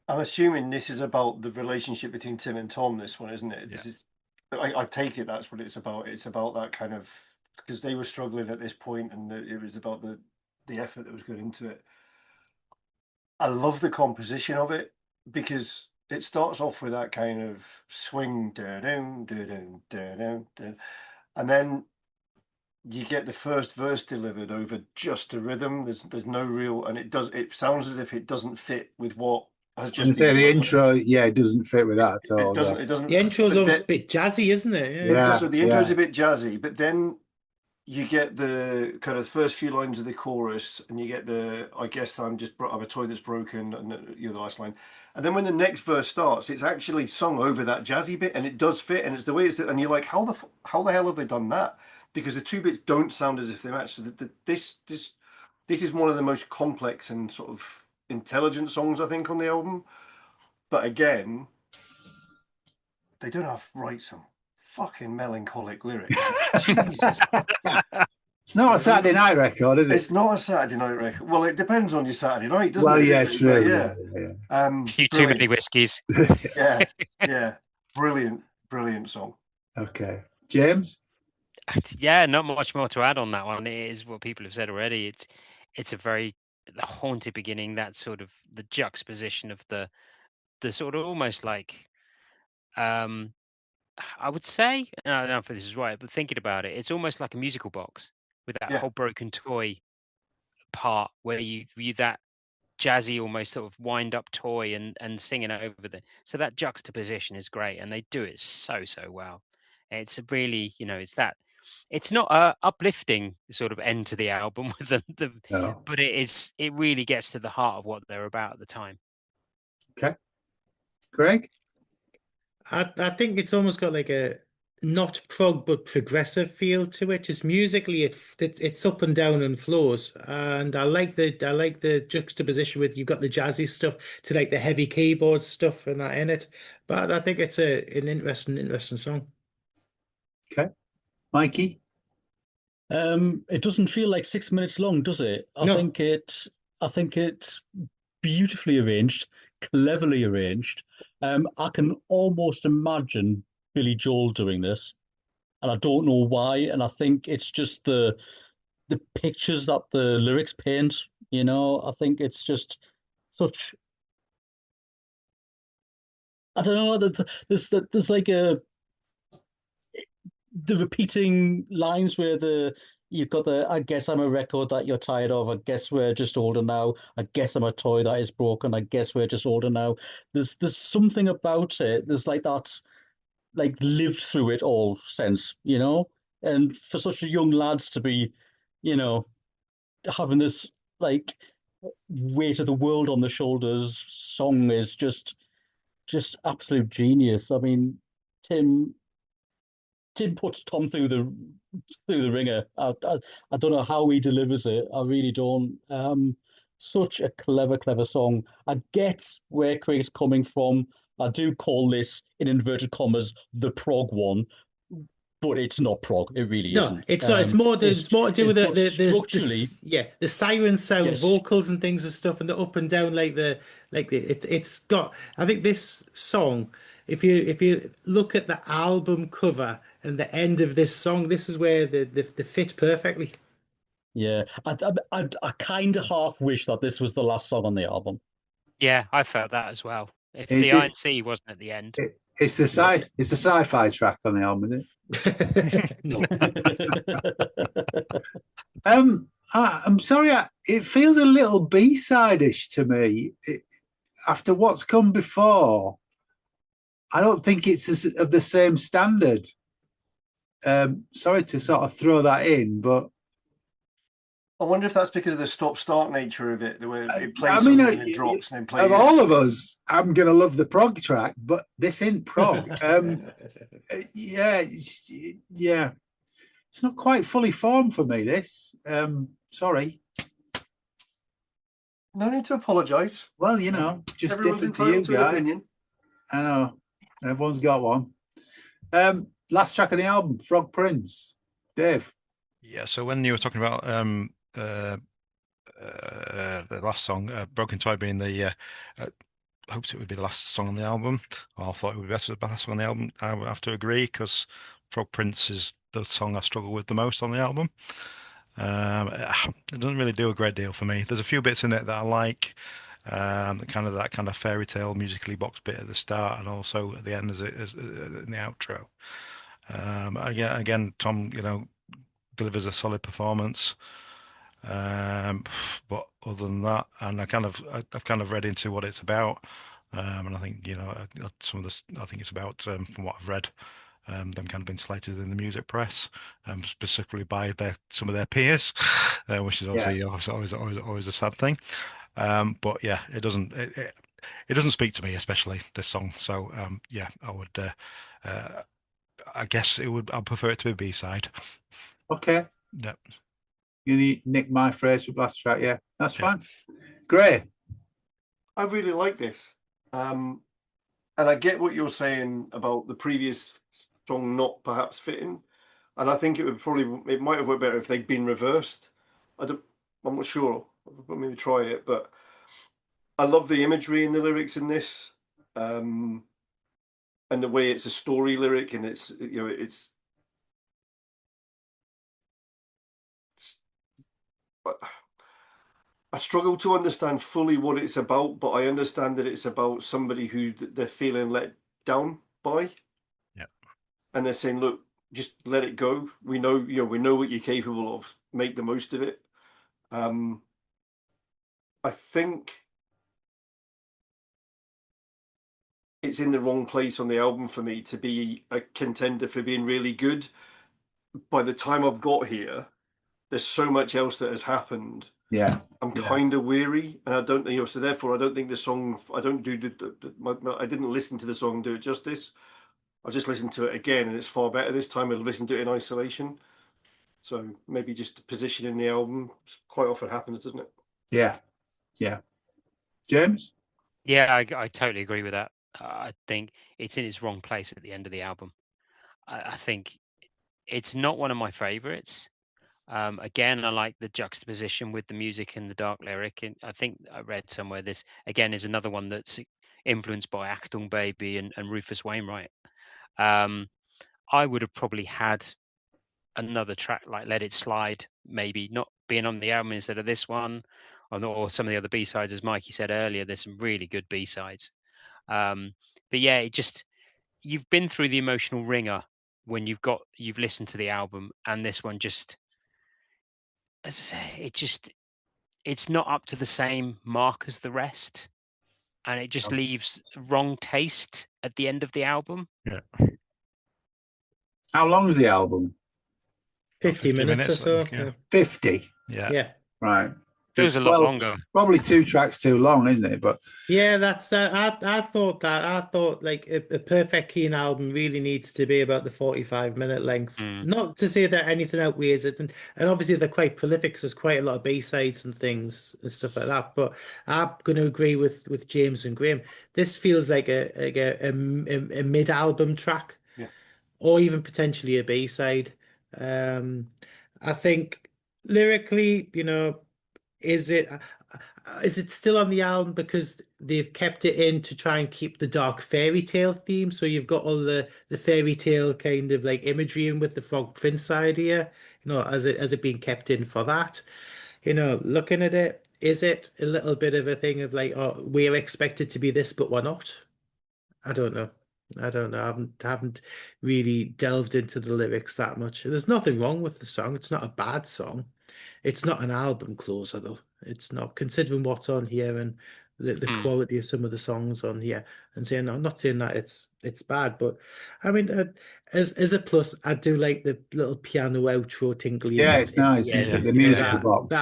I'm assuming this is about the relationship between Tim and Tom, this one, isn't it? Yeah. This is, I take it that's what it's about. It's about that kind of, because they were struggling at this point and it was about the effort that was going into it. I love the composition of it because it starts off with that kind of swing, and then you get the first verse delivered over just a rhythm. There's no real, and it sounds as if it doesn't fit with what has just been. The intro, it doesn't fit with that at all. It doesn't. The intro's always a bit jazzy, isn't it? The intro's a bit jazzy, but then you get the kind of first few lines of the chorus, and you get the, I guess I'm a toy that's broken, and the last line. And then when the next verse starts, it's actually sung over that jazzy bit, and it does fit, and it's the way it's, and you're like, how the hell have they done that? Because the two bits don't sound as if they match. So this is one of the most complex and sort of intelligent songs, I think, on the album. But again, they don't have to write some fucking melancholic lyrics. Jesus. It's not a Saturday night record, is it? It's not a Saturday night record. Well, it depends on your Saturday night, doesn't it? Well, yeah, true. Yeah. Too many whiskies. Yeah. Brilliant song. Okay. James? Yeah, not much more to add on that one. It is what people have said already. It's a very haunted beginning, that sort of the juxtaposition of the sort of almost like I would say, and I don't know if this is right, but thinking about it, it's almost like a musical box with that whole broken toy part where you that jazzy, almost sort of wind up toy and singing over so that juxtaposition is great, and they do it so well. It's a really, it's not a uplifting sort of end to the album with but it really gets to the heart of what they're about at the time. Okay. Greg? I think it's almost got like a not prog but progressive feel to it. Just musically, it's up and down and flows, and I like the juxtaposition with, you've got the jazzy stuff to like the heavy keyboard stuff and that in it. But I think it's an interesting song. Okay, Mikey. It doesn't feel like 6 minutes long, does it? I think it beautifully arranged, cleverly arranged. I can almost imagine Billy Joel doing this, and I don't know why. And I think it's just the pictures that the lyrics paint. You know, I think it's just such. I don't know. There's like the repeating lines where you've got the I guess I'm a record that you're tired of. I guess we're just older now. I guess I'm a toy that is broken. I guess we're just older now. There's something about it. There's like that like lived through it all sense, you know? And for such a young lads to be, you know, having this like weight of the world on the shoulders song is just absolute genius. I mean, Tim Tim puts Tom through the ringer. I don't know how he delivers it. I really don't. Such a clever song. I get where Craig's coming from. I do call this, in inverted commas, the prog one, but it's not prog. It really No, isn't. it's not. It's more. It's more to do with but structurally, the siren sound, yes, vocals and things and stuff, and the up and down it's got. I think this song, if you look at the album cover and the end of this song, this is where they fit perfectly. yeah. I kind of half wish that this was the last song on the album. Yeah, I felt that as well. If Is the it? INC wasn't at the end, It's the sci-fi track on the album, isn't it? No. I'm sorry. It feels a little B-side-ish to me. After what's come before, I don't think it's of the same standard. Sorry to sort of throw that in, but I wonder if that's because of the stop-start nature of it, the way it plays I mean, something and it drops and then plays of all of us, I'm gonna love the prog track, but this ain't prog. Yeah, it's not quite fully formed for me. This, sorry. No need to apologise. Well, you know, just Everyone's different to you entitled to an guys. opinion. I know, everyone's got one. Last track of the album, Frog Prince. Dave. Yeah, so when you were talking about the last song, Broken Toy being the hoped it would be the last song on the album. I thought it would be better the last song on the album. I would have to agree because Frog Prince is the song I struggle with the most on the album. It doesn't really do a great deal for me. There's a few bits in it that I like. That kind of fairy tale musically box bit at the start and also at the end as in the outro. Again, Tom, delivers a solid performance. But other than that, and I've kind of read into what it's about, and I think some of this. I think it's about from what I've read, them kind of been slated in the music press, specifically by some of their peers, which is obviously always a sad thing. But yeah, it doesn't speak to me, especially this song. So yeah, I would. I guess I'd prefer it to be a B-side. Okay. Yeah. You nick my phrase for last track, yeah. That's fine. Great. I really like this. And I get what you're saying about the previous song not perhaps fitting. And I think it might have worked better if they'd been reversed. I'm not sure. I'll maybe try it, but I love the imagery in the lyrics in this. And the way it's a story lyric and it's I struggle to understand fully what it's about, but I understand that it's about somebody who they're feeling let down by. Yeah. And they're saying, look, just let it go. We know what you're capable of. Make the most of it. I think it's in the wrong place on the album for me to be a contender for being really good. By the time I've got here, there's so much else that has happened. Yeah, I'm kind of weary, and I don't, so therefore I don't think the song. I don't do I didn't listen to the song and do it justice. I just listened to it again, and it's far better this time. I've listened to it in isolation, so maybe just positioning the album quite often happens, doesn't it? Yeah. James. Yeah, I totally agree with that. I think it's in its wrong place at the end of the album. I think it's not one of my favorites. Again, I like the juxtaposition with the music and the dark lyric. And I think I read somewhere this again is another one that's influenced by Achtung Baby and Rufus Wainwright. I would have probably had another track like Let It Slide, maybe not being on the album instead of this one, or some of the other B-sides, as Mikey said earlier. There's some really good B-sides. But yeah, you've been through the emotional ringer when you've listened to the album, and this one just, as I say, it's not up to the same mark as the rest, and it just leaves wrong taste at the end of the album. Yeah. How long is the album? 50 minutes or so. Yeah. 50. Yeah. Yeah. Right. Feels a lot longer. Probably 2 tracks too long, isn't it? But Yeah, that's that. I thought that. I thought like a perfect Keane album really needs to be about the 45-minute length. Not to say that anything outweighs it, and obviously they're quite prolific. 'Cause there's quite a lot of B-sides and things and stuff like that. But I'm going to agree with James and Graham. This feels like a mid-album track, or even potentially a B-side. I think lyrically, is it still on the album because they've kept it in to try and keep the dark fairy tale theme? So you've got all the fairy tale kind of like imagery in with the Frog Prince idea, as it being kept in for that. Looking at it, is it a little bit of a thing of like, oh, we're expected to be this, but we're not? I don't know. I haven't really delved into the lyrics that much. There's nothing wrong with the song. It's not a bad song. It's not an album closer though. It's not, considering what's on here and the quality of some of the songs on here. And saying, I'm not saying that it's bad, but I mean, as a plus, I do like the little piano outro tinkly. Yeah, it's nice. Yeah, The musical box.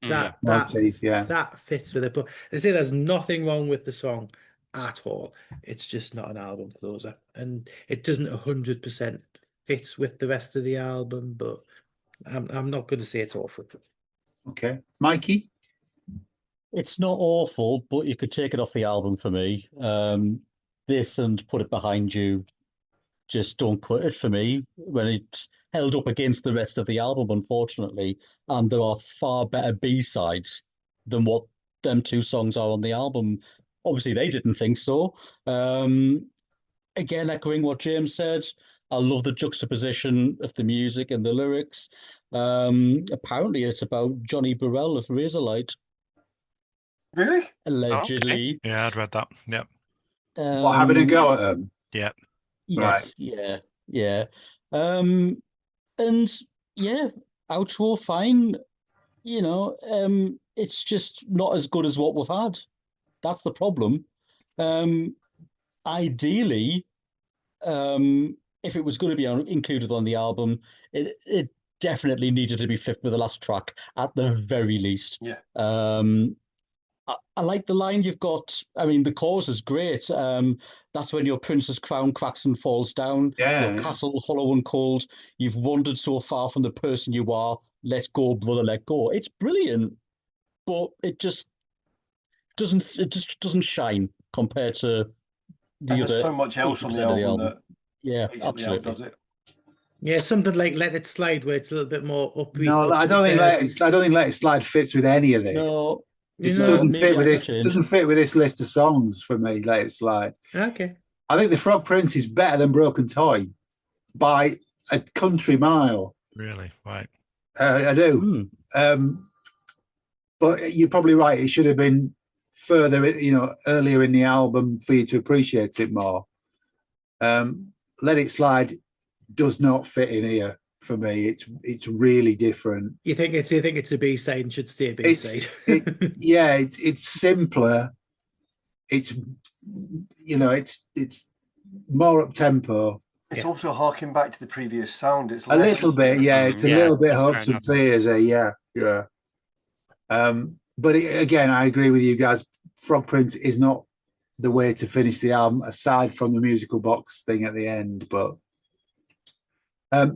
That fits with it. But I say there's nothing wrong with the song at all. It's just not an album closer, and it doesn't 100% fit with the rest of the album. But I'm not going to say it's awful. Okay, Mikey. It's not awful, but you could take it off the album for me. This and Put It Behind You just don't cut it for me when it's held up against the rest of the album, unfortunately. And there are far better B-sides than what them 2 songs are on the album. Obviously, they didn't think so. Again, echoing what James said, I love the juxtaposition of the music and the lyrics. Apparently, it's about Johnny Burrell of Razorlight. Really? Allegedly. Okay. Yeah, I'd read that. Yep. Having a go at them. Yeah. Yes. Right. Yeah. And yeah, outro fine. It's just not as good as what we've had. That's the problem. Ideally, if it was going to be included on the album, it definitely needed to be fifth with the last track at the very least. Yeah. I like the line you've got. I mean, the chorus is great. That's when your prince's crown cracks and falls down. Your castle hollow and cold. You've wandered so far from the person you are. Let go, brother, let go. It's brilliant, but it just doesn't shine compared to the other. There's so much else on the album that absolutely does it. Yeah, something like Let It Slide, where it's a little bit more upbeat. No, I don't think Let It Slide fits with any of this. No, it doesn't fit with this. Doesn't fit with this list of songs for me. Let It Slide. Okay. I think the Frog Prince is better than Broken Toy by a country mile. Really? Right. I do. But you're probably right. It should have been further, earlier in the album for you to appreciate it more. Let It Slide does not fit in here for me. It's really different. You think it's a B-side and should stay a B-side? It's simpler. It's it's more up tempo. It's also harking back to the previous sound. It's a little bit, It's a little bit hopes and fears, yeah. But again, I agree with you guys. Frog Prince is not the way to finish the album, aside from the musical box thing at the end. But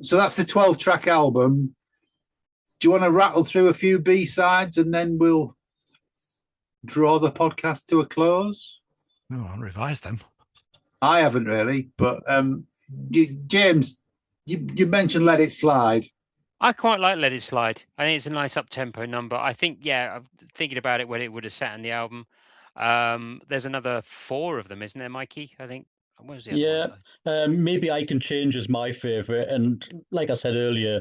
so that's the 12-track album. Do you want to rattle through a few B-sides and then we'll draw the podcast to a close? No, I'll revise them. I haven't really, but James, you mentioned Let It Slide. I quite like Let It Slide. I think it's a nice up-tempo number. I think, yeah, I'm thinking about it when it would have sat in the album. There's another 4 of them, isn't there, Mikey? I think. What was the other Yeah, ones? maybe I Can Change is my favorite, and like I said earlier,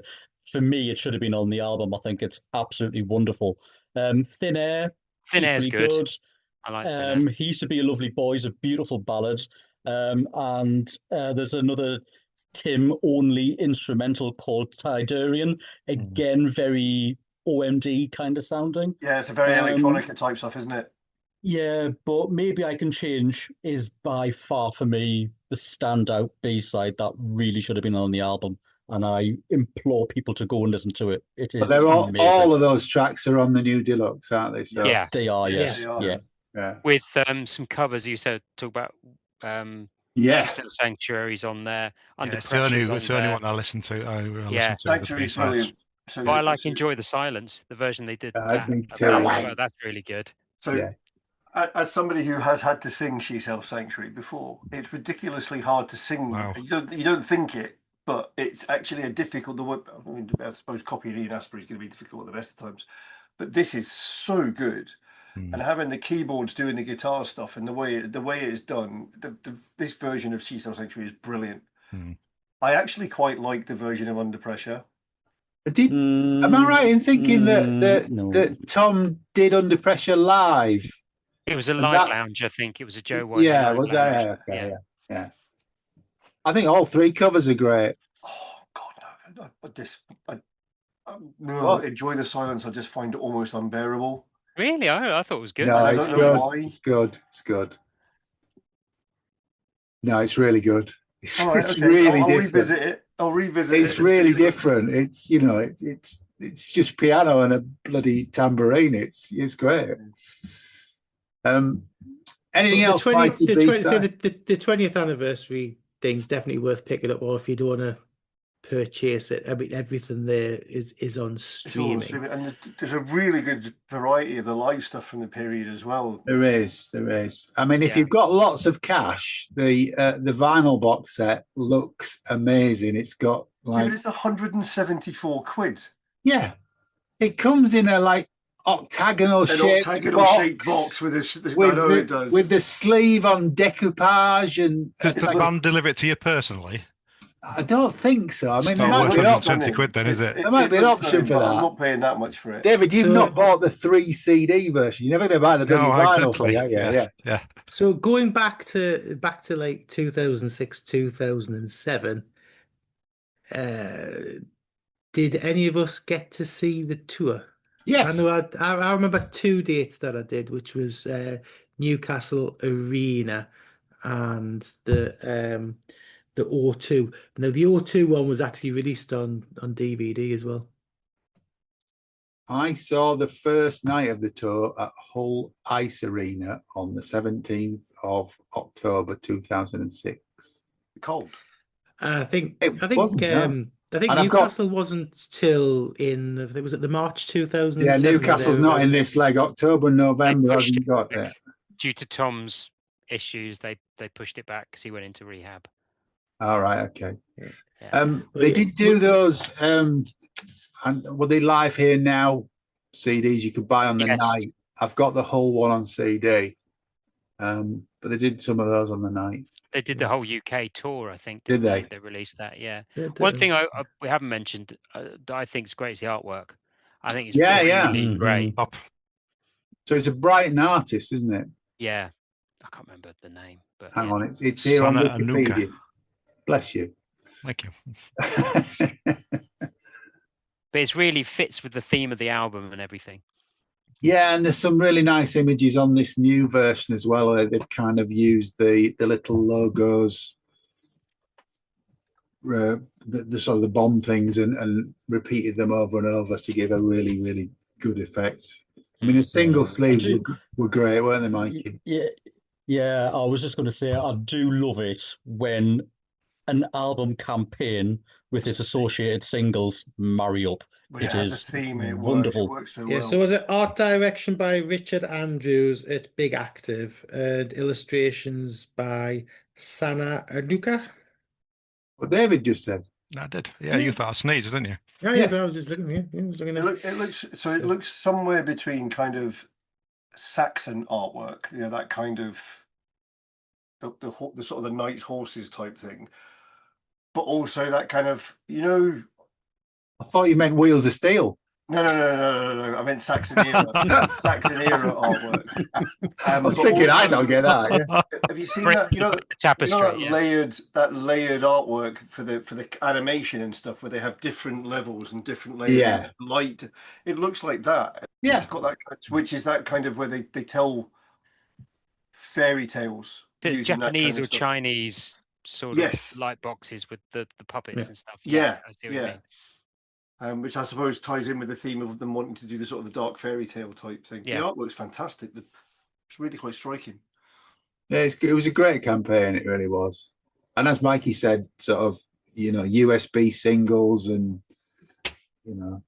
for me it should have been on the album. I think it's absolutely wonderful. Thin Air, Thin Air's equally good. good. I like Thin Air. He Used to Be a Lovely Boy is a beautiful ballad. And there's another Tim only instrumental called Tidarian. Again, very OMD kind of sounding. Yeah, it's a very electronica type stuff, isn't it? Yeah, but Maybe I Can Change is by far for me the standout B-side that really should have been on the album. And I implore people to go and listen to it. It But is they're all amazing. of those tracks are on the new deluxe, aren't they? So Yeah. They are, yes. they are. Yeah. yeah. With some covers, you said talk about Yeah. Sanctuaries on there. Under It's the only, Pressure's on it's the only there. one I listen to. I Yeah. listen to the Sanctuary's B-sides. brilliant. So But I like Enjoy the Silence, the version they did. Me that too. well, that's really good. So, Yeah. as somebody who has had to sing She Sells Sanctuary before, it's ridiculously hard to sing. Wow. You don't think it, but it's actually a difficult. I mean, I suppose copying Ian Astbury is going to be difficult at the best of times, but this is so good. And having the keyboards doing the guitar stuff and the way it is done, this version of She Sells Sanctuary is brilliant. I actually quite like the version of Under Pressure. Am I right in thinking that Tom did Under Pressure live? It was a live lounge, I think. It was a Joe White. Yeah, was that? Okay, yeah. I think all 3 covers are great. Oh God, no! I Enjoy the Silence. I just find it almost unbearable. Really, I thought it was good. No, I it's don't know good. why. It's good. It's good. No, it's really good. It's, All right, it's okay. really I'll different. revisit it. I'll revisit it. It's really different. It's it's just piano and a bloody tambourine. It's great. Anything else? The 20th anniversary thing's definitely worth picking up, or if you don't want to purchase it, I mean, everything there is on It's all on streaming. streaming. And there's a really good variety of the live stuff from the period as well. There is. I mean, if you've got lots of cash, the vinyl box set looks amazing. It's got like it's 174 quid. Yeah, it comes in a like octagonal shaped box with this. I know it does. With the sleeve on decoupage and. Does the band deliver it to you personally? I don't think so. I mean, It's there not might be an worth option. 20 quid then, is it? There might be an option for that. I'm not paying that much for it. David, you've not bought the 3 CD version. You're never going to buy the bloody vinyl exactly. thing, Yeah. So going back to like 2006, 2007, did any of us get to see the tour? Yes. I know. I remember 2 dates that I did, which was Newcastle Arena and the O2. Now the O2 one was actually released on DVD as well. I saw the first night of the tour at Hull Ice Arena on the 17th of October 2006. Cold. I think And Newcastle wasn't till was it the March 2007? Yeah, Newcastle's not in this leg. October and November hasn't got it. Due to Tom's issues, they pushed it back because he went into rehab. All right, okay. Yeah. They did do those, and were they live here now CDs you could buy on the night? I've got the whole one on CD, but they did some of those on the night. They did the whole UK tour, I think. Did they? They released that, yeah. One thing we haven't mentioned that I think is great is the artwork. I think it's really great. So it's a Brighton artist, isn't it? Yeah, I can't remember the name, but hang on, it's here on Wikipedia. Bless you. Thank you. But it really fits with the theme of the album and everything. Yeah, and there's some really nice images on this new version as well, where they've kind of used the little logos, the sort of the bomb things, and repeated them over and over to give a really, really good effect. I mean, the single sleeves were great, weren't they, Mikey? Yeah. I was just going to say, I do love it when an album campaign with its associated singles marry up. It is a theme. It wonderful. It works so well. Yeah. So was it art direction by Richard Andrews at Big Active and illustrations by Sana Anuka? What David just said. I did. Yeah, you thought I sneezed, didn't you? Yeah, Yeah. so I was just looking. Yeah, I was looking at. It looks somewhere between kind of Saxon artwork, that kind of the sort of the knight's horses type thing, but also that kind of I thought you meant Wheels of Steel. no. I meant Saxon era artwork. I was thinking, I don't get that. Yeah. Have you seen Bring that? the tapestry. That layered artwork for the animation and stuff, where they have different levels and different layers of light. It looks like that. Yeah. It's got that, which is that kind of where they tell fairy tales. Japanese or Chinese sort of Yes. light boxes with the puppets and stuff. Yeah, I see what you mean. Which I suppose ties in with the theme of them wanting to do the sort of the dark fairy tale type thing. Yeah. The artwork's fantastic. It's really quite striking. Yeah, it was a great campaign. It really was. And as Mikey said, sort of, USB singles and,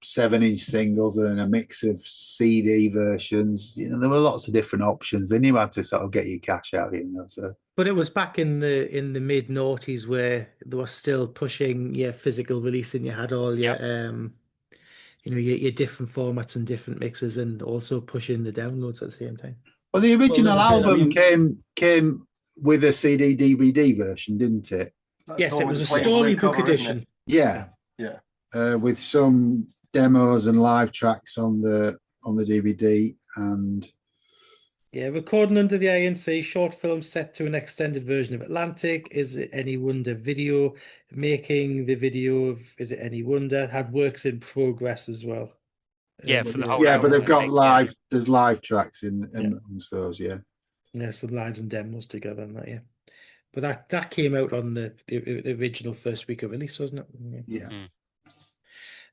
7-inch singles and then a mix of CD versions. There were lots of different options. They knew how to sort of get your cash out, so. But it was back in the mid noughties where they were still pushing physical release, and you had all your your different formats and different mixes, and also pushing the downloads at the same time. Well, the original that's it. I album mean- came with a CD DVD version, didn't it? Yes, it was a storybook edition. Yeah. Yeah. With some demos and live tracks on the DVD, and Recording under the INC, short film set to an extended version of Atlantic. Is It Any Wonder video, making the video of Is It Any Wonder, had works in progress as well. Yeah, for the whole but album, they've I got think, live. There's live tracks in those. Yeah, some lives and demos together and that. But that came out on the original first week of release, wasn't it? Yeah.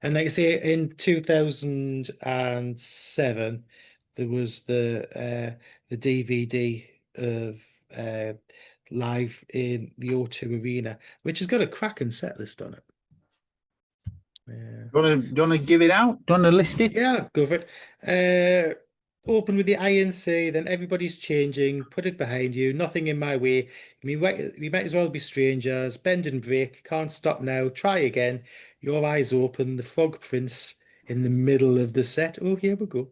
And like I say, in 2007, there was the DVD of live in the O2 Arena, which has got a cracking set list on it. Do you want to give it out? Do you want to list it? Yeah, go for it. Open with the INC, then Everybody's Changing, Put It Behind You, Nothing in My Way, we might as well be strangers, Bend and Break, Can't Stop Now, Try Again, Your Eyes Open, The Frog Prince in the middle of the set. Oh, here we go.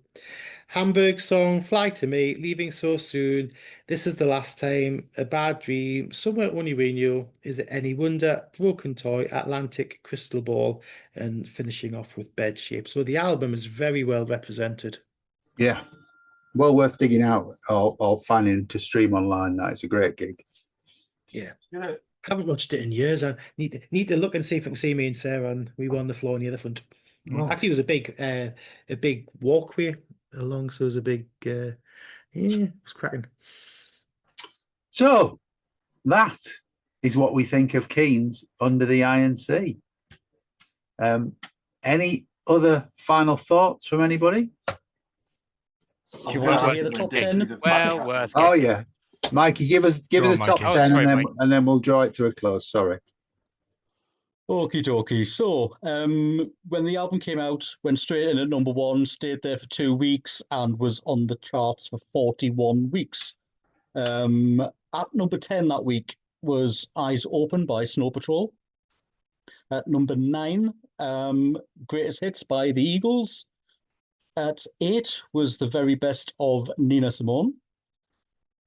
Hamburg Song, Fly to Me, Leaving So Soon, This Is the Last Time, A Bad Dream, Somewhere Only We Knew, Is It Any Wonder, Broken Toy, Atlantic, Crystal Ball, and finishing off with Bed Shape. So the album is very well represented. Yeah. Well worth digging out or finding to stream online. That is a great gig. Yeah. I haven't watched it in years. I need to look and see if I can see me and Sarah, and we were on the floor near the front. Actually, it was a big walkway along, so it was a big it was cracking. So that is what we think of Keane's Under the INC. Any other final thoughts from anybody? Do you want to hear the top 10? Well, worth Oh getting. yeah, Mikey, give us Go on, a top Mikey. 10, sorry, and Mike. then we'll draw it to a close. Sorry. Okie dokie. So, when the album came out, went straight in at number 1, stayed there for 2 weeks, and was on the charts for 41 weeks. At number 10 that week was Eyes Open by Snow Patrol. At number 9, Greatest Hits by The Eagles. At 8 was The Very Best of Nina Simone.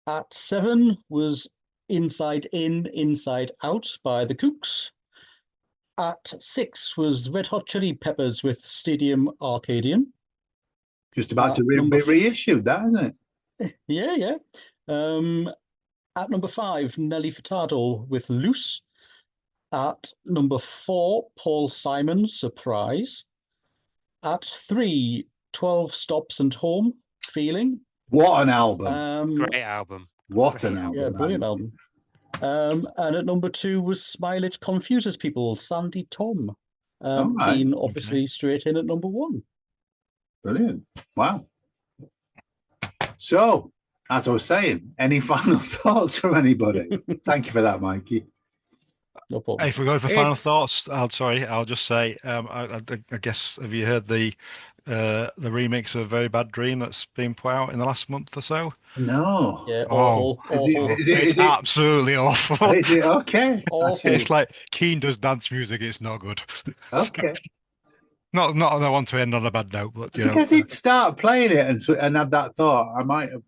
At 7 was Inside In, Inside Out by The Kooks. At 6 was Red Hot Chili Peppers with Stadium Arcadian. Just about to be reissued, that isn't it? Yeah. At number 5, Nelly Furtado with Loose. At number 4, Paul Simon, Surprise. At 3, 12 Stops and Home, Feeling. What an album! Great album. What an album! Yeah, brilliant album. And at number 2 was Smile It Confuses People, Sandy Tom. right, Being obviously straight in at number 1. Brilliant! Wow. So, as I was saying, any final thoughts from anybody? Thank you for that, Mikey. No problem. If we go for final It's- thoughts, I'll just say, I guess, have you heard the remix of Very Bad Dream that's been put out in the last month or so? No. Yeah, Oh, awful, is it- awful. is it- It's absolutely awful. Is it okay? Awful. It's like Keane does dance music. It's not good. Okay. Not that I want to end on a bad note, but you know. Because he'd start playing it and had that thought. I might have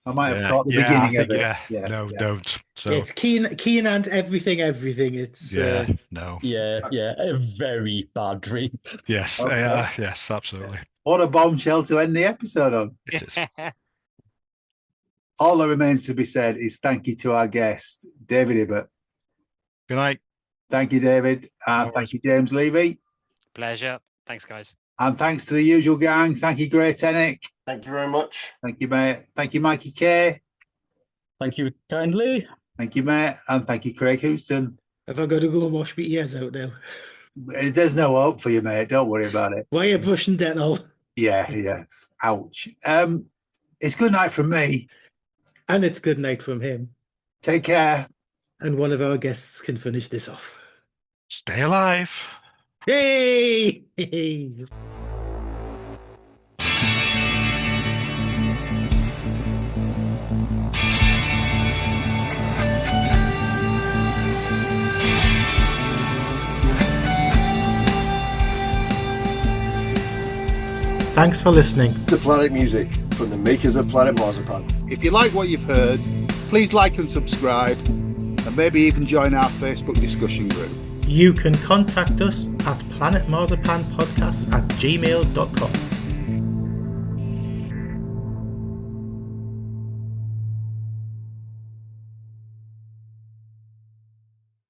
caught the I beginning think, of it. no, yeah. don't. So It's Keane and everything. It's no. Yeah, a very bad dream. Yes, Okay. yes, absolutely. What a bombshell to end the episode on. It is. All that remains to be said is thank you to our guest, David Ibbott. Good night. Thank you, David. And thank you, James Levey. Pleasure. Thanks, guys. And thanks to the usual gang. Thank you, Great Enick. Thank you very much. Thank you, mate. Thank you, Mikey K. Thank you kindly. Thank you, mate. And thank you, Craig Houston. Have I got to go and wash my ears out now? There's no hope for you, mate. Don't worry about it. Why are you brushing dental? Yeah. Ouch. It's good night from me. And it's good night from him. Take care. And one of our guests can finish this off. Stay alive. Yay! Thanks for listening. The Planet Music from the makers of Planet Marzipan. If you like what you've heard, please like and subscribe, and maybe even join our Facebook discussion group. You can contact us at planetmarzipanpodcast@gmail.com.